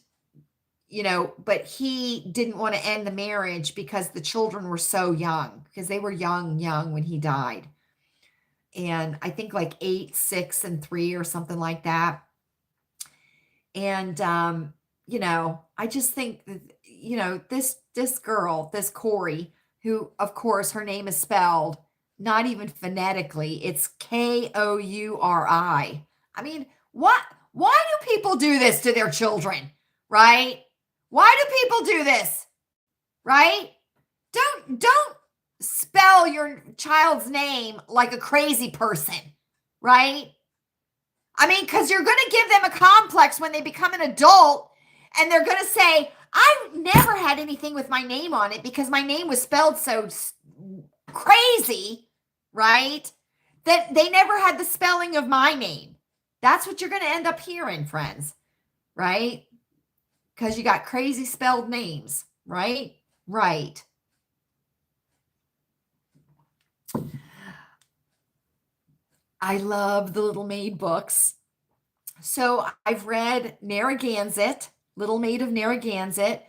but he didn't want to end the marriage because the children were so young, because they were young when he died. And I think like 8, 6, and 3 or something like that. And, I just think that, this girl, this Corey, who, of course, her name is spelled not even phonetically, it's Kouri. I mean, why do people do this to their children, right? Why do people do this, right? Don't spell your child's name like a crazy person, right? I mean, because you're going to give them a complex when they become an adult, and they're going to say, I've never had anything with my name on it because my name was spelled so crazy, right? That they never had the spelling of my name. That's what you're going to end up hearing, friends, right? Because you got crazy spelled names, right? Right. I love the Little Maid books. So I've read Narragansett, Little Maid of Narragansett,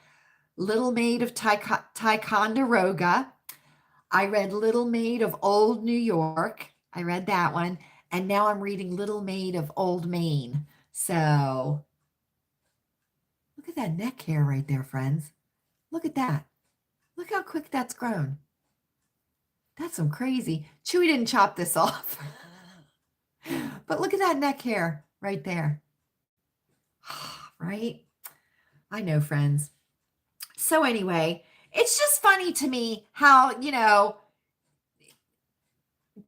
Little Maid of Ticonderoga. I read Little Maid of Old New York. I read that one. And now I'm reading Little Maid of Old Maine. So look at that neck hair right there, friends. Look at that. Look how quick that's grown. That's some crazy. Chewy didn't chop this off. But look at that neck hair right there. Right? I know, friends. So anyway, it's just funny to me how,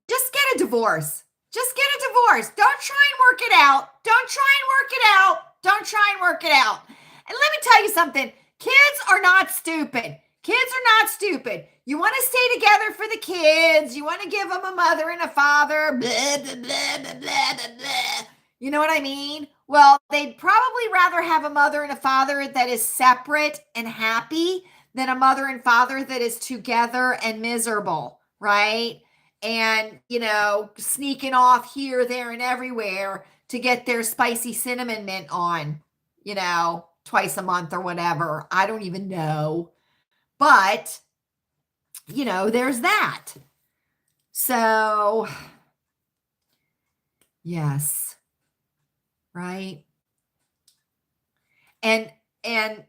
just get a divorce. Just get a divorce. Don't try and work it out. Don't try and work it out. Don't try and work it out. And let me tell you something. Kids are not stupid. Kids are not stupid. You want to stay together for the kids. You want to give them a mother and a father. Blah, blah, blah, blah, blah, blah, blah. You know what I mean? Well, they'd probably rather have a mother and a father that is separate and happy than a mother and father that is together and miserable, right? And, sneaking off here, there, and everywhere to get their spicy cinnamon mint on, twice a month or whatever. I don't even know. But, there's that. So, yes. Right? And And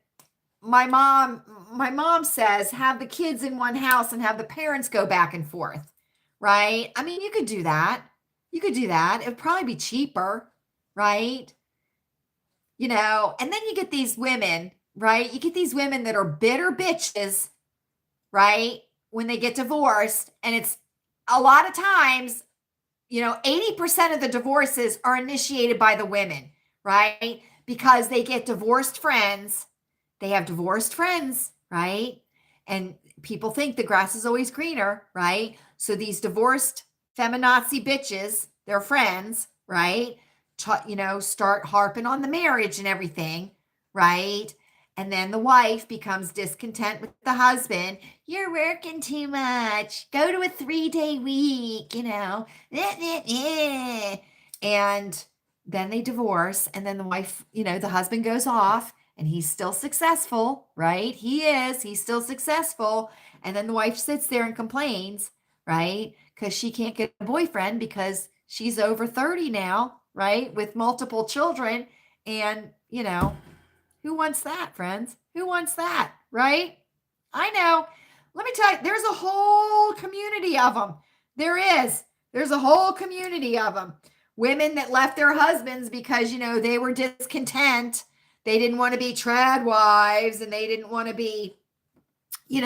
my mom says have the kids in one house and have the parents go back and forth, right? I mean, you could do that. You could do that. It'd probably be cheaper, right? And then you get these women, right? You get these women that are bitter bitches, right? When they get divorced, and it's a lot of times, 80% of the divorces are initiated by the women, right? Because they get divorced friends. They have divorced friends, right? And people think the grass is always greener, right? So these divorced feminazi bitches, their friends, right? Start harping on the marriage and everything, right? And then the wife becomes discontent with the husband. You're working too much. Go to a 3-day week, And then they divorce. And then the wife, the husband goes off and he's still successful, right? He's still successful. And then the wife sits there and complains, right? Because she can't get a boyfriend because she's over 30 now, right? With multiple children. And, who wants that, friends? Who wants that, right? I know. Let me tell you, there's a whole community of them. There is. There's a whole community of them. Women that left their husbands because, they were discontent. They didn't want to be trad wives, and they didn't want to be, they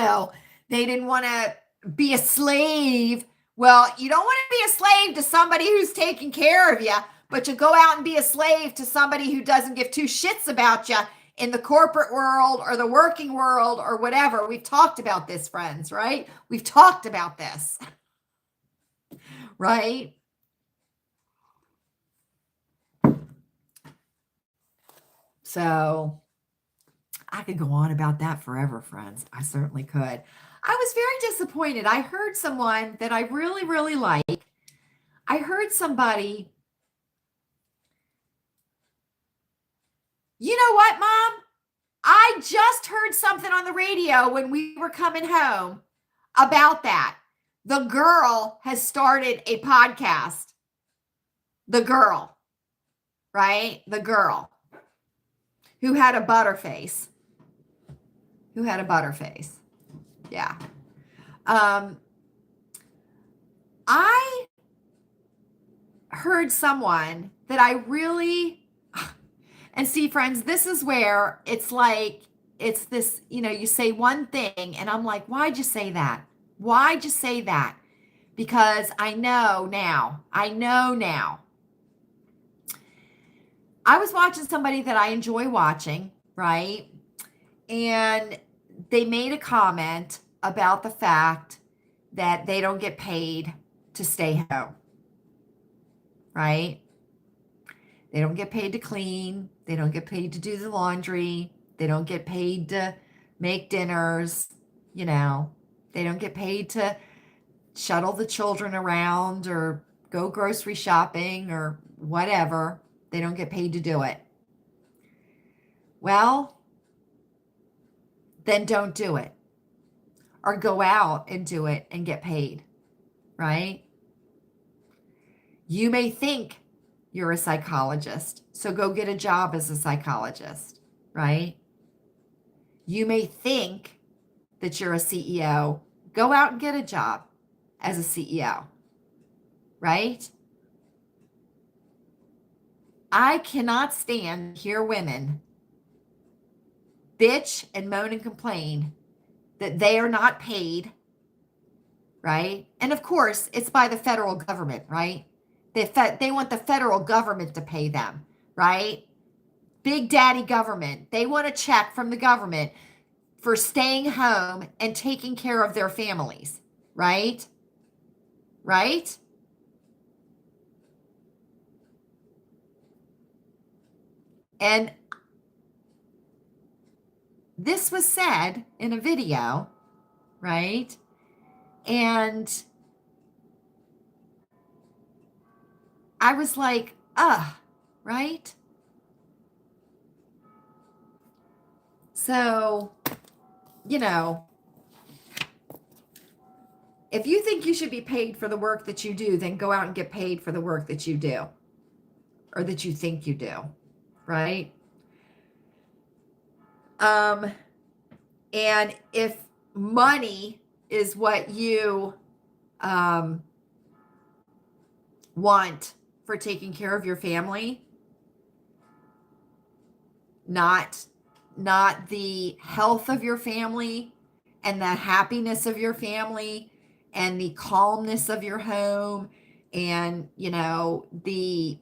didn't want to be a slave. Well, you don't want to be a slave to somebody who's taking care of you, but you go out and be a slave to somebody who doesn't give two shits about you in the corporate world or the working world or whatever. We've talked about this, friends, right? We've talked about this, right? So I could go on about that forever, friends. I certainly could. I was very disappointed. I heard someone that I really, really like. I heard somebody, you know what, Mom? I just heard something on the radio when we were coming home about that. The girl has started a podcast. The girl, right? The girl who had a butterface. Yeah. I heard someone that I really, and see, friends, this is where it's like, it's this, you say one thing and I'm like, why'd you say that? Why'd you say that? Because I know now. I was watching somebody that I enjoy watching, right? And they made a comment about the fact that they don't get paid to stay home, right? They don't get paid to clean. They don't get paid to do the laundry. They don't get paid to make dinners. They don't get paid to shuttle the children around or go grocery shopping or whatever. They don't get paid to do it. Well, then don't do it. Or go out and do it and get paid, right? You may think you're a psychologist, so go get a job as a psychologist, right? You may think that you're a CEO, go out and get a job as a CEO, right? I cannot stand to hear women bitch and moan and complain that they are not paid, right? And of course, it's by the federal government, right? They want the federal government to pay them, right? Big daddy government. They want a check from the government for staying home and taking care of their families, right? Right? And this was said in a video, right? And I was like, right? So, if you think you should be paid for the work that you do, then go out and get paid for the work that you do or that you think you do, right? Um, and if money is what you want for taking care of your family, not the health of your family and the happiness of your family and the calmness of your home and the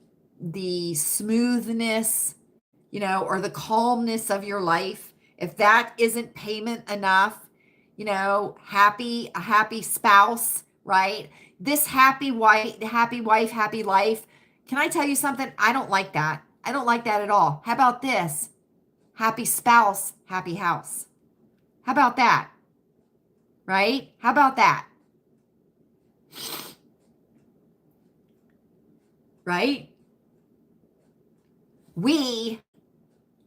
smoothness, or the calmness of your life, if that isn't payment enough, a happy spouse, right? This happy wife, happy life. Can I tell you something? I don't like that. I don't like that at all. How about this? Happy spouse, happy house. How about that? Right? How about that? Right? We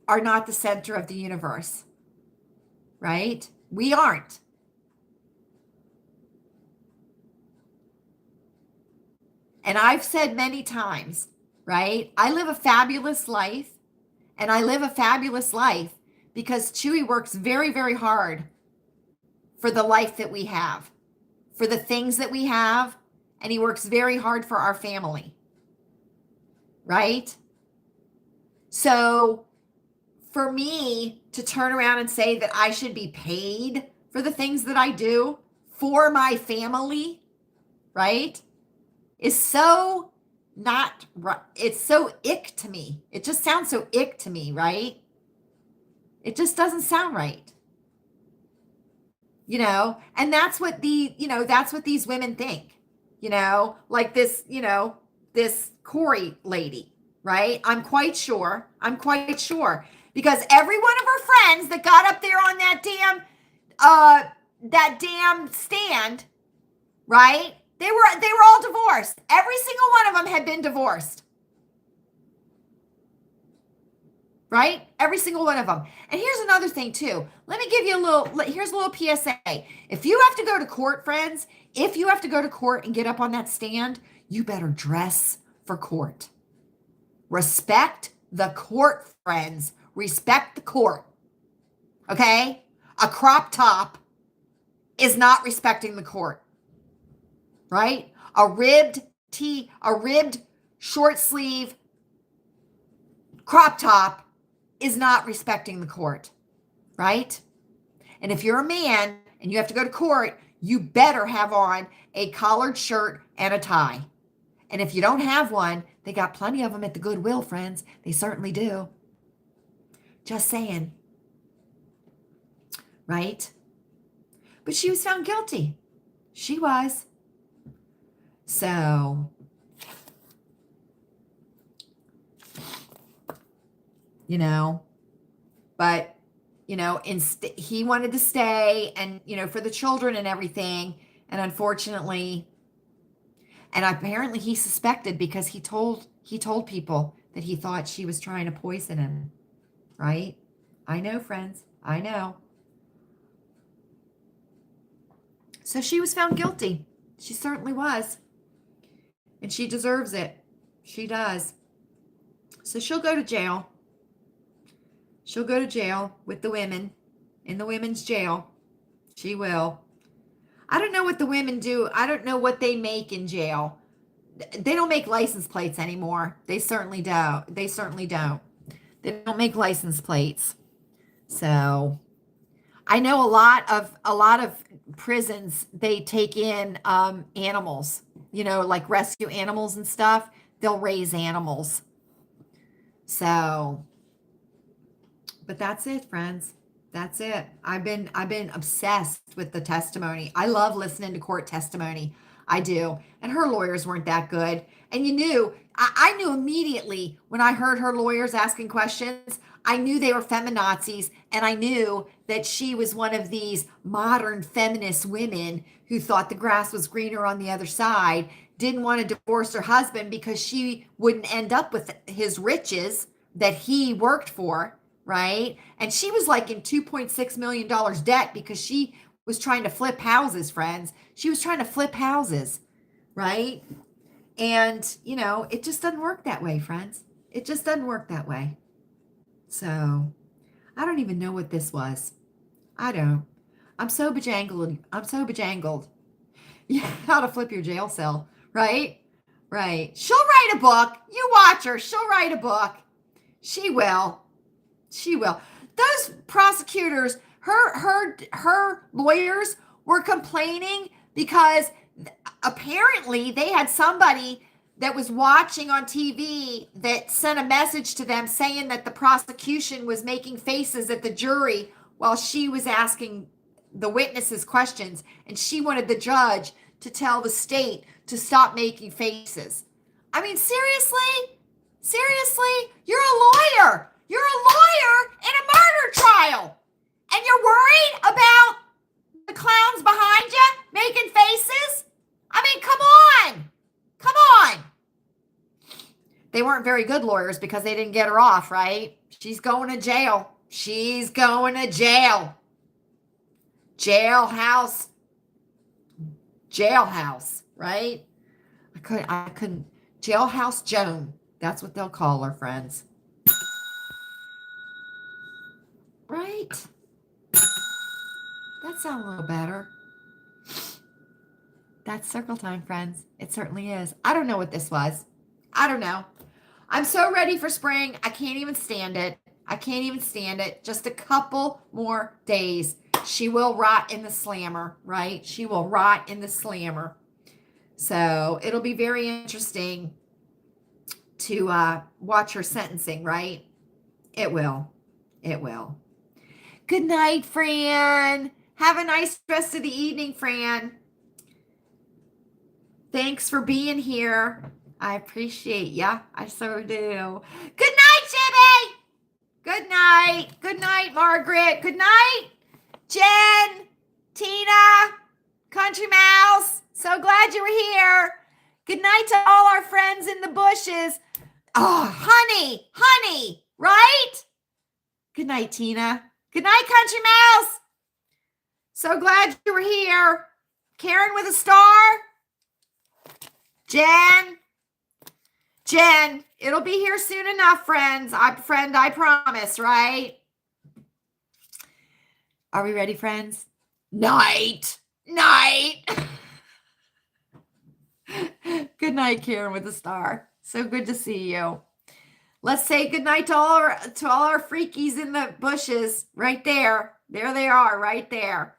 are not the center of the universe. Right? We aren't. And I've said many times, right? I live a fabulous life, and I live a fabulous life because Chewy works very, very hard for the life that we have, for the things that we have, and he works very hard for our family, right? So for me to turn around and say that I should be paid for the things that I do for my family, right, is so not right. It's so ick to me. It just sounds so ick to me, right? It just doesn't sound right. And that's what that's what these women think, like this Corey lady, right? I'm quite sure because every one of her friends that got up there on that damn stand, right? They were all divorced. Every single one of them had been divorced. Right? Every single one of them. And here's another thing too. Let me give you here's a little PSA. If you have to go to court, friends, if you have to go to court and get up on that stand, you better dress for court. Respect the court, friends. Respect the court. Okay? A crop top is not respecting the court. Right? A ribbed short sleeve crop top is not respecting the court, right? And if you're a man and you have to go to court, you better have on a collared shirt and a tie. And if you don't have one, they got plenty of them at the Goodwill, friends. They certainly do. Just saying. Right? But she was found guilty. She was. So, but, he wanted to stay and, for the children and everything. And unfortunately, and apparently he suspected because he told people that he thought she was trying to poison him. Right? I know, friends. I know. So she was found guilty. She certainly was. And she deserves it. She does. So she'll go to jail. She'll go to jail with the women in the women's jail. She will. I don't know what the women do. I don't know what they make in jail. They don't make license plates anymore. They certainly don't. They don't make license plates. So I know a lot of prisons, they take in animals, like rescue animals and stuff. They'll raise animals. So, but that's it, friends. That's it. I've been obsessed with the testimony. I love listening to court testimony. I do. And her lawyers weren't that good. And I knew immediately when I heard her lawyers asking questions, I knew they were feminazis, and I knew that she was one of these modern feminist women who thought the grass was greener on the other side, didn't want to divorce her husband because she wouldn't end up with his riches that he worked for, right? And she was like in $2.6 million debt because she was trying to flip houses, friends. She was trying to flip houses, right? And, it just doesn't work that way, friends. It just doesn't work that way. So I don't even know what this was. I don't. I'm so bejangled. I'm so bejangled. Yeah, how to flip your jail cell, right? Right. She'll write a book. You watch her. She'll write a book. She will. She will. Those prosecutors, her lawyers were complaining because apparently they had somebody that was watching on TV that sent a message to them saying that the prosecution was making faces at the jury while she was asking the witnesses questions, and she wanted the judge to tell the state to stop making faces. I mean, seriously? Seriously? You're a lawyer. You're a lawyer in a murder trial. And you're worried about the clowns behind you making faces? I mean, come on. Come on. They weren't very good lawyers because they didn't get her off, right? She's going to jail. She's going to jail. Jailhouse. Jailhouse, right? I couldn't. Jailhouse Joan. That's what they'll call her, friends. Right? That sounds a little better. That's circle time, friends. It certainly is. I don't know what this was. I don't know. I'm so ready for spring. I can't even stand it. I can't even stand it. Just a couple more days. She will rot in the slammer, right? She will rot in the slammer. So it'll be very interesting to watch her sentencing, right? It will. It will. Good night, Fran. Have a nice rest of the evening, Fran. Thanks for being here. I appreciate ya. I so do. Good night, Jimmy. Good night. Good night, Margaret. Good night, Jen, Tina, Country Mouse. So glad you were here. Good night to all our friends in the bushes. Oh, honey, right? Good night, Tina. Good night, Country Mouse. So glad you were here. Karen with a star. Jen, it'll be here soon enough, friends. I promise, right? Are we ready, friends? Night. Good night, Karen with a star. So good to see you. Let's say good night to all our freakies in the bushes right there. There they are, right there.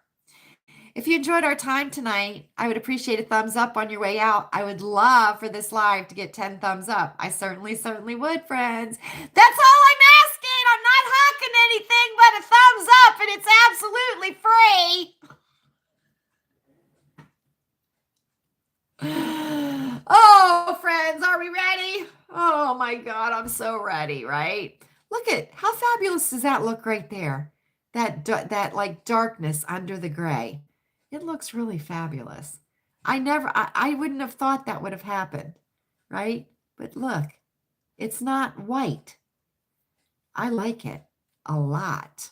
If you enjoyed our time tonight, I would appreciate a thumbs up on your way out. I would love for this live to get 10 thumbs up. I certainly would, friends. That's all I'm asking. I'm not hawking anything but a thumbs up, and it's absolutely free. Oh, friends, are we ready? Oh my God, I'm so ready, right? Look at how fabulous does that look right there? That like darkness under the gray. It looks really fabulous. I wouldn't have thought that would have happened, right? But look, it's not white. I like it a lot.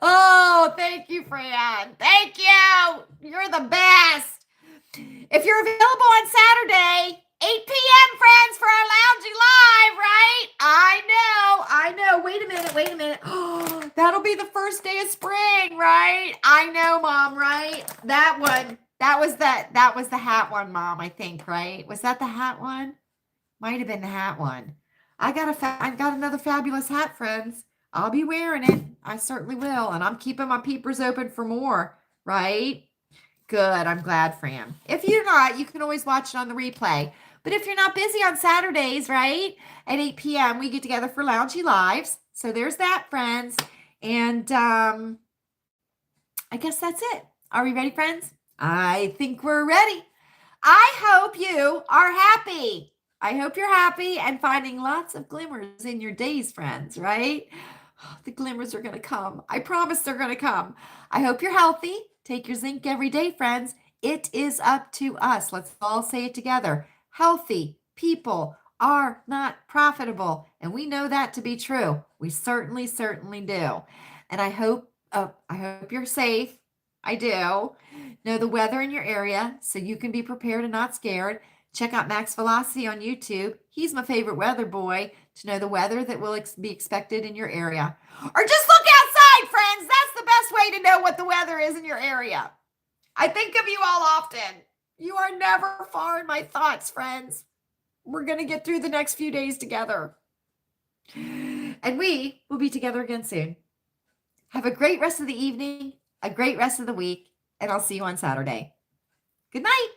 Oh, thank you, Fran. Thank you. You're the best. If you're available on Saturday, 8 p.m., friends, for our lounging live, right? I know. Wait a minute. Oh, that'll be the first day of spring, right? I know, Mom, right? That one. That was the hat one, Mom, I think, right? Was that the hat one? Might have been the hat one. I got another fabulous hat, friends. I'll be wearing it. I certainly will. And I'm keeping my peepers open for more, right? Good. I'm glad, Fran. If you're not, you can always watch it on the replay. But if you're not busy on Saturdays, right, at 8 p.m., we get together for Loungy Lives. So there's that, friends. And I guess that's it. Are we ready, friends? I think we're ready. I hope you are happy. I hope you're happy and finding lots of glimmers in your days, friends, right? The glimmers are going to come. I promise they're going to come. I hope you're healthy. Take your zinc every day, friends. It is up to us. Let's all say it together. Healthy people are not profitable. And we know that to be true. We certainly do. And I hope you're safe. I do. Know the weather in your area so you can be prepared and not scared. Check out Max Velocity on YouTube. He's my favorite weather boy to know the weather that will be expected in your area. Or just look outside, friends. That's the best way to know what the weather is in your area. I think of you all often. You are never far in my thoughts, friends. We're going to get through the next few days together. And we will be together again soon. Have a great rest of the evening, a great rest of the week, and I'll see you on Saturday. Good night.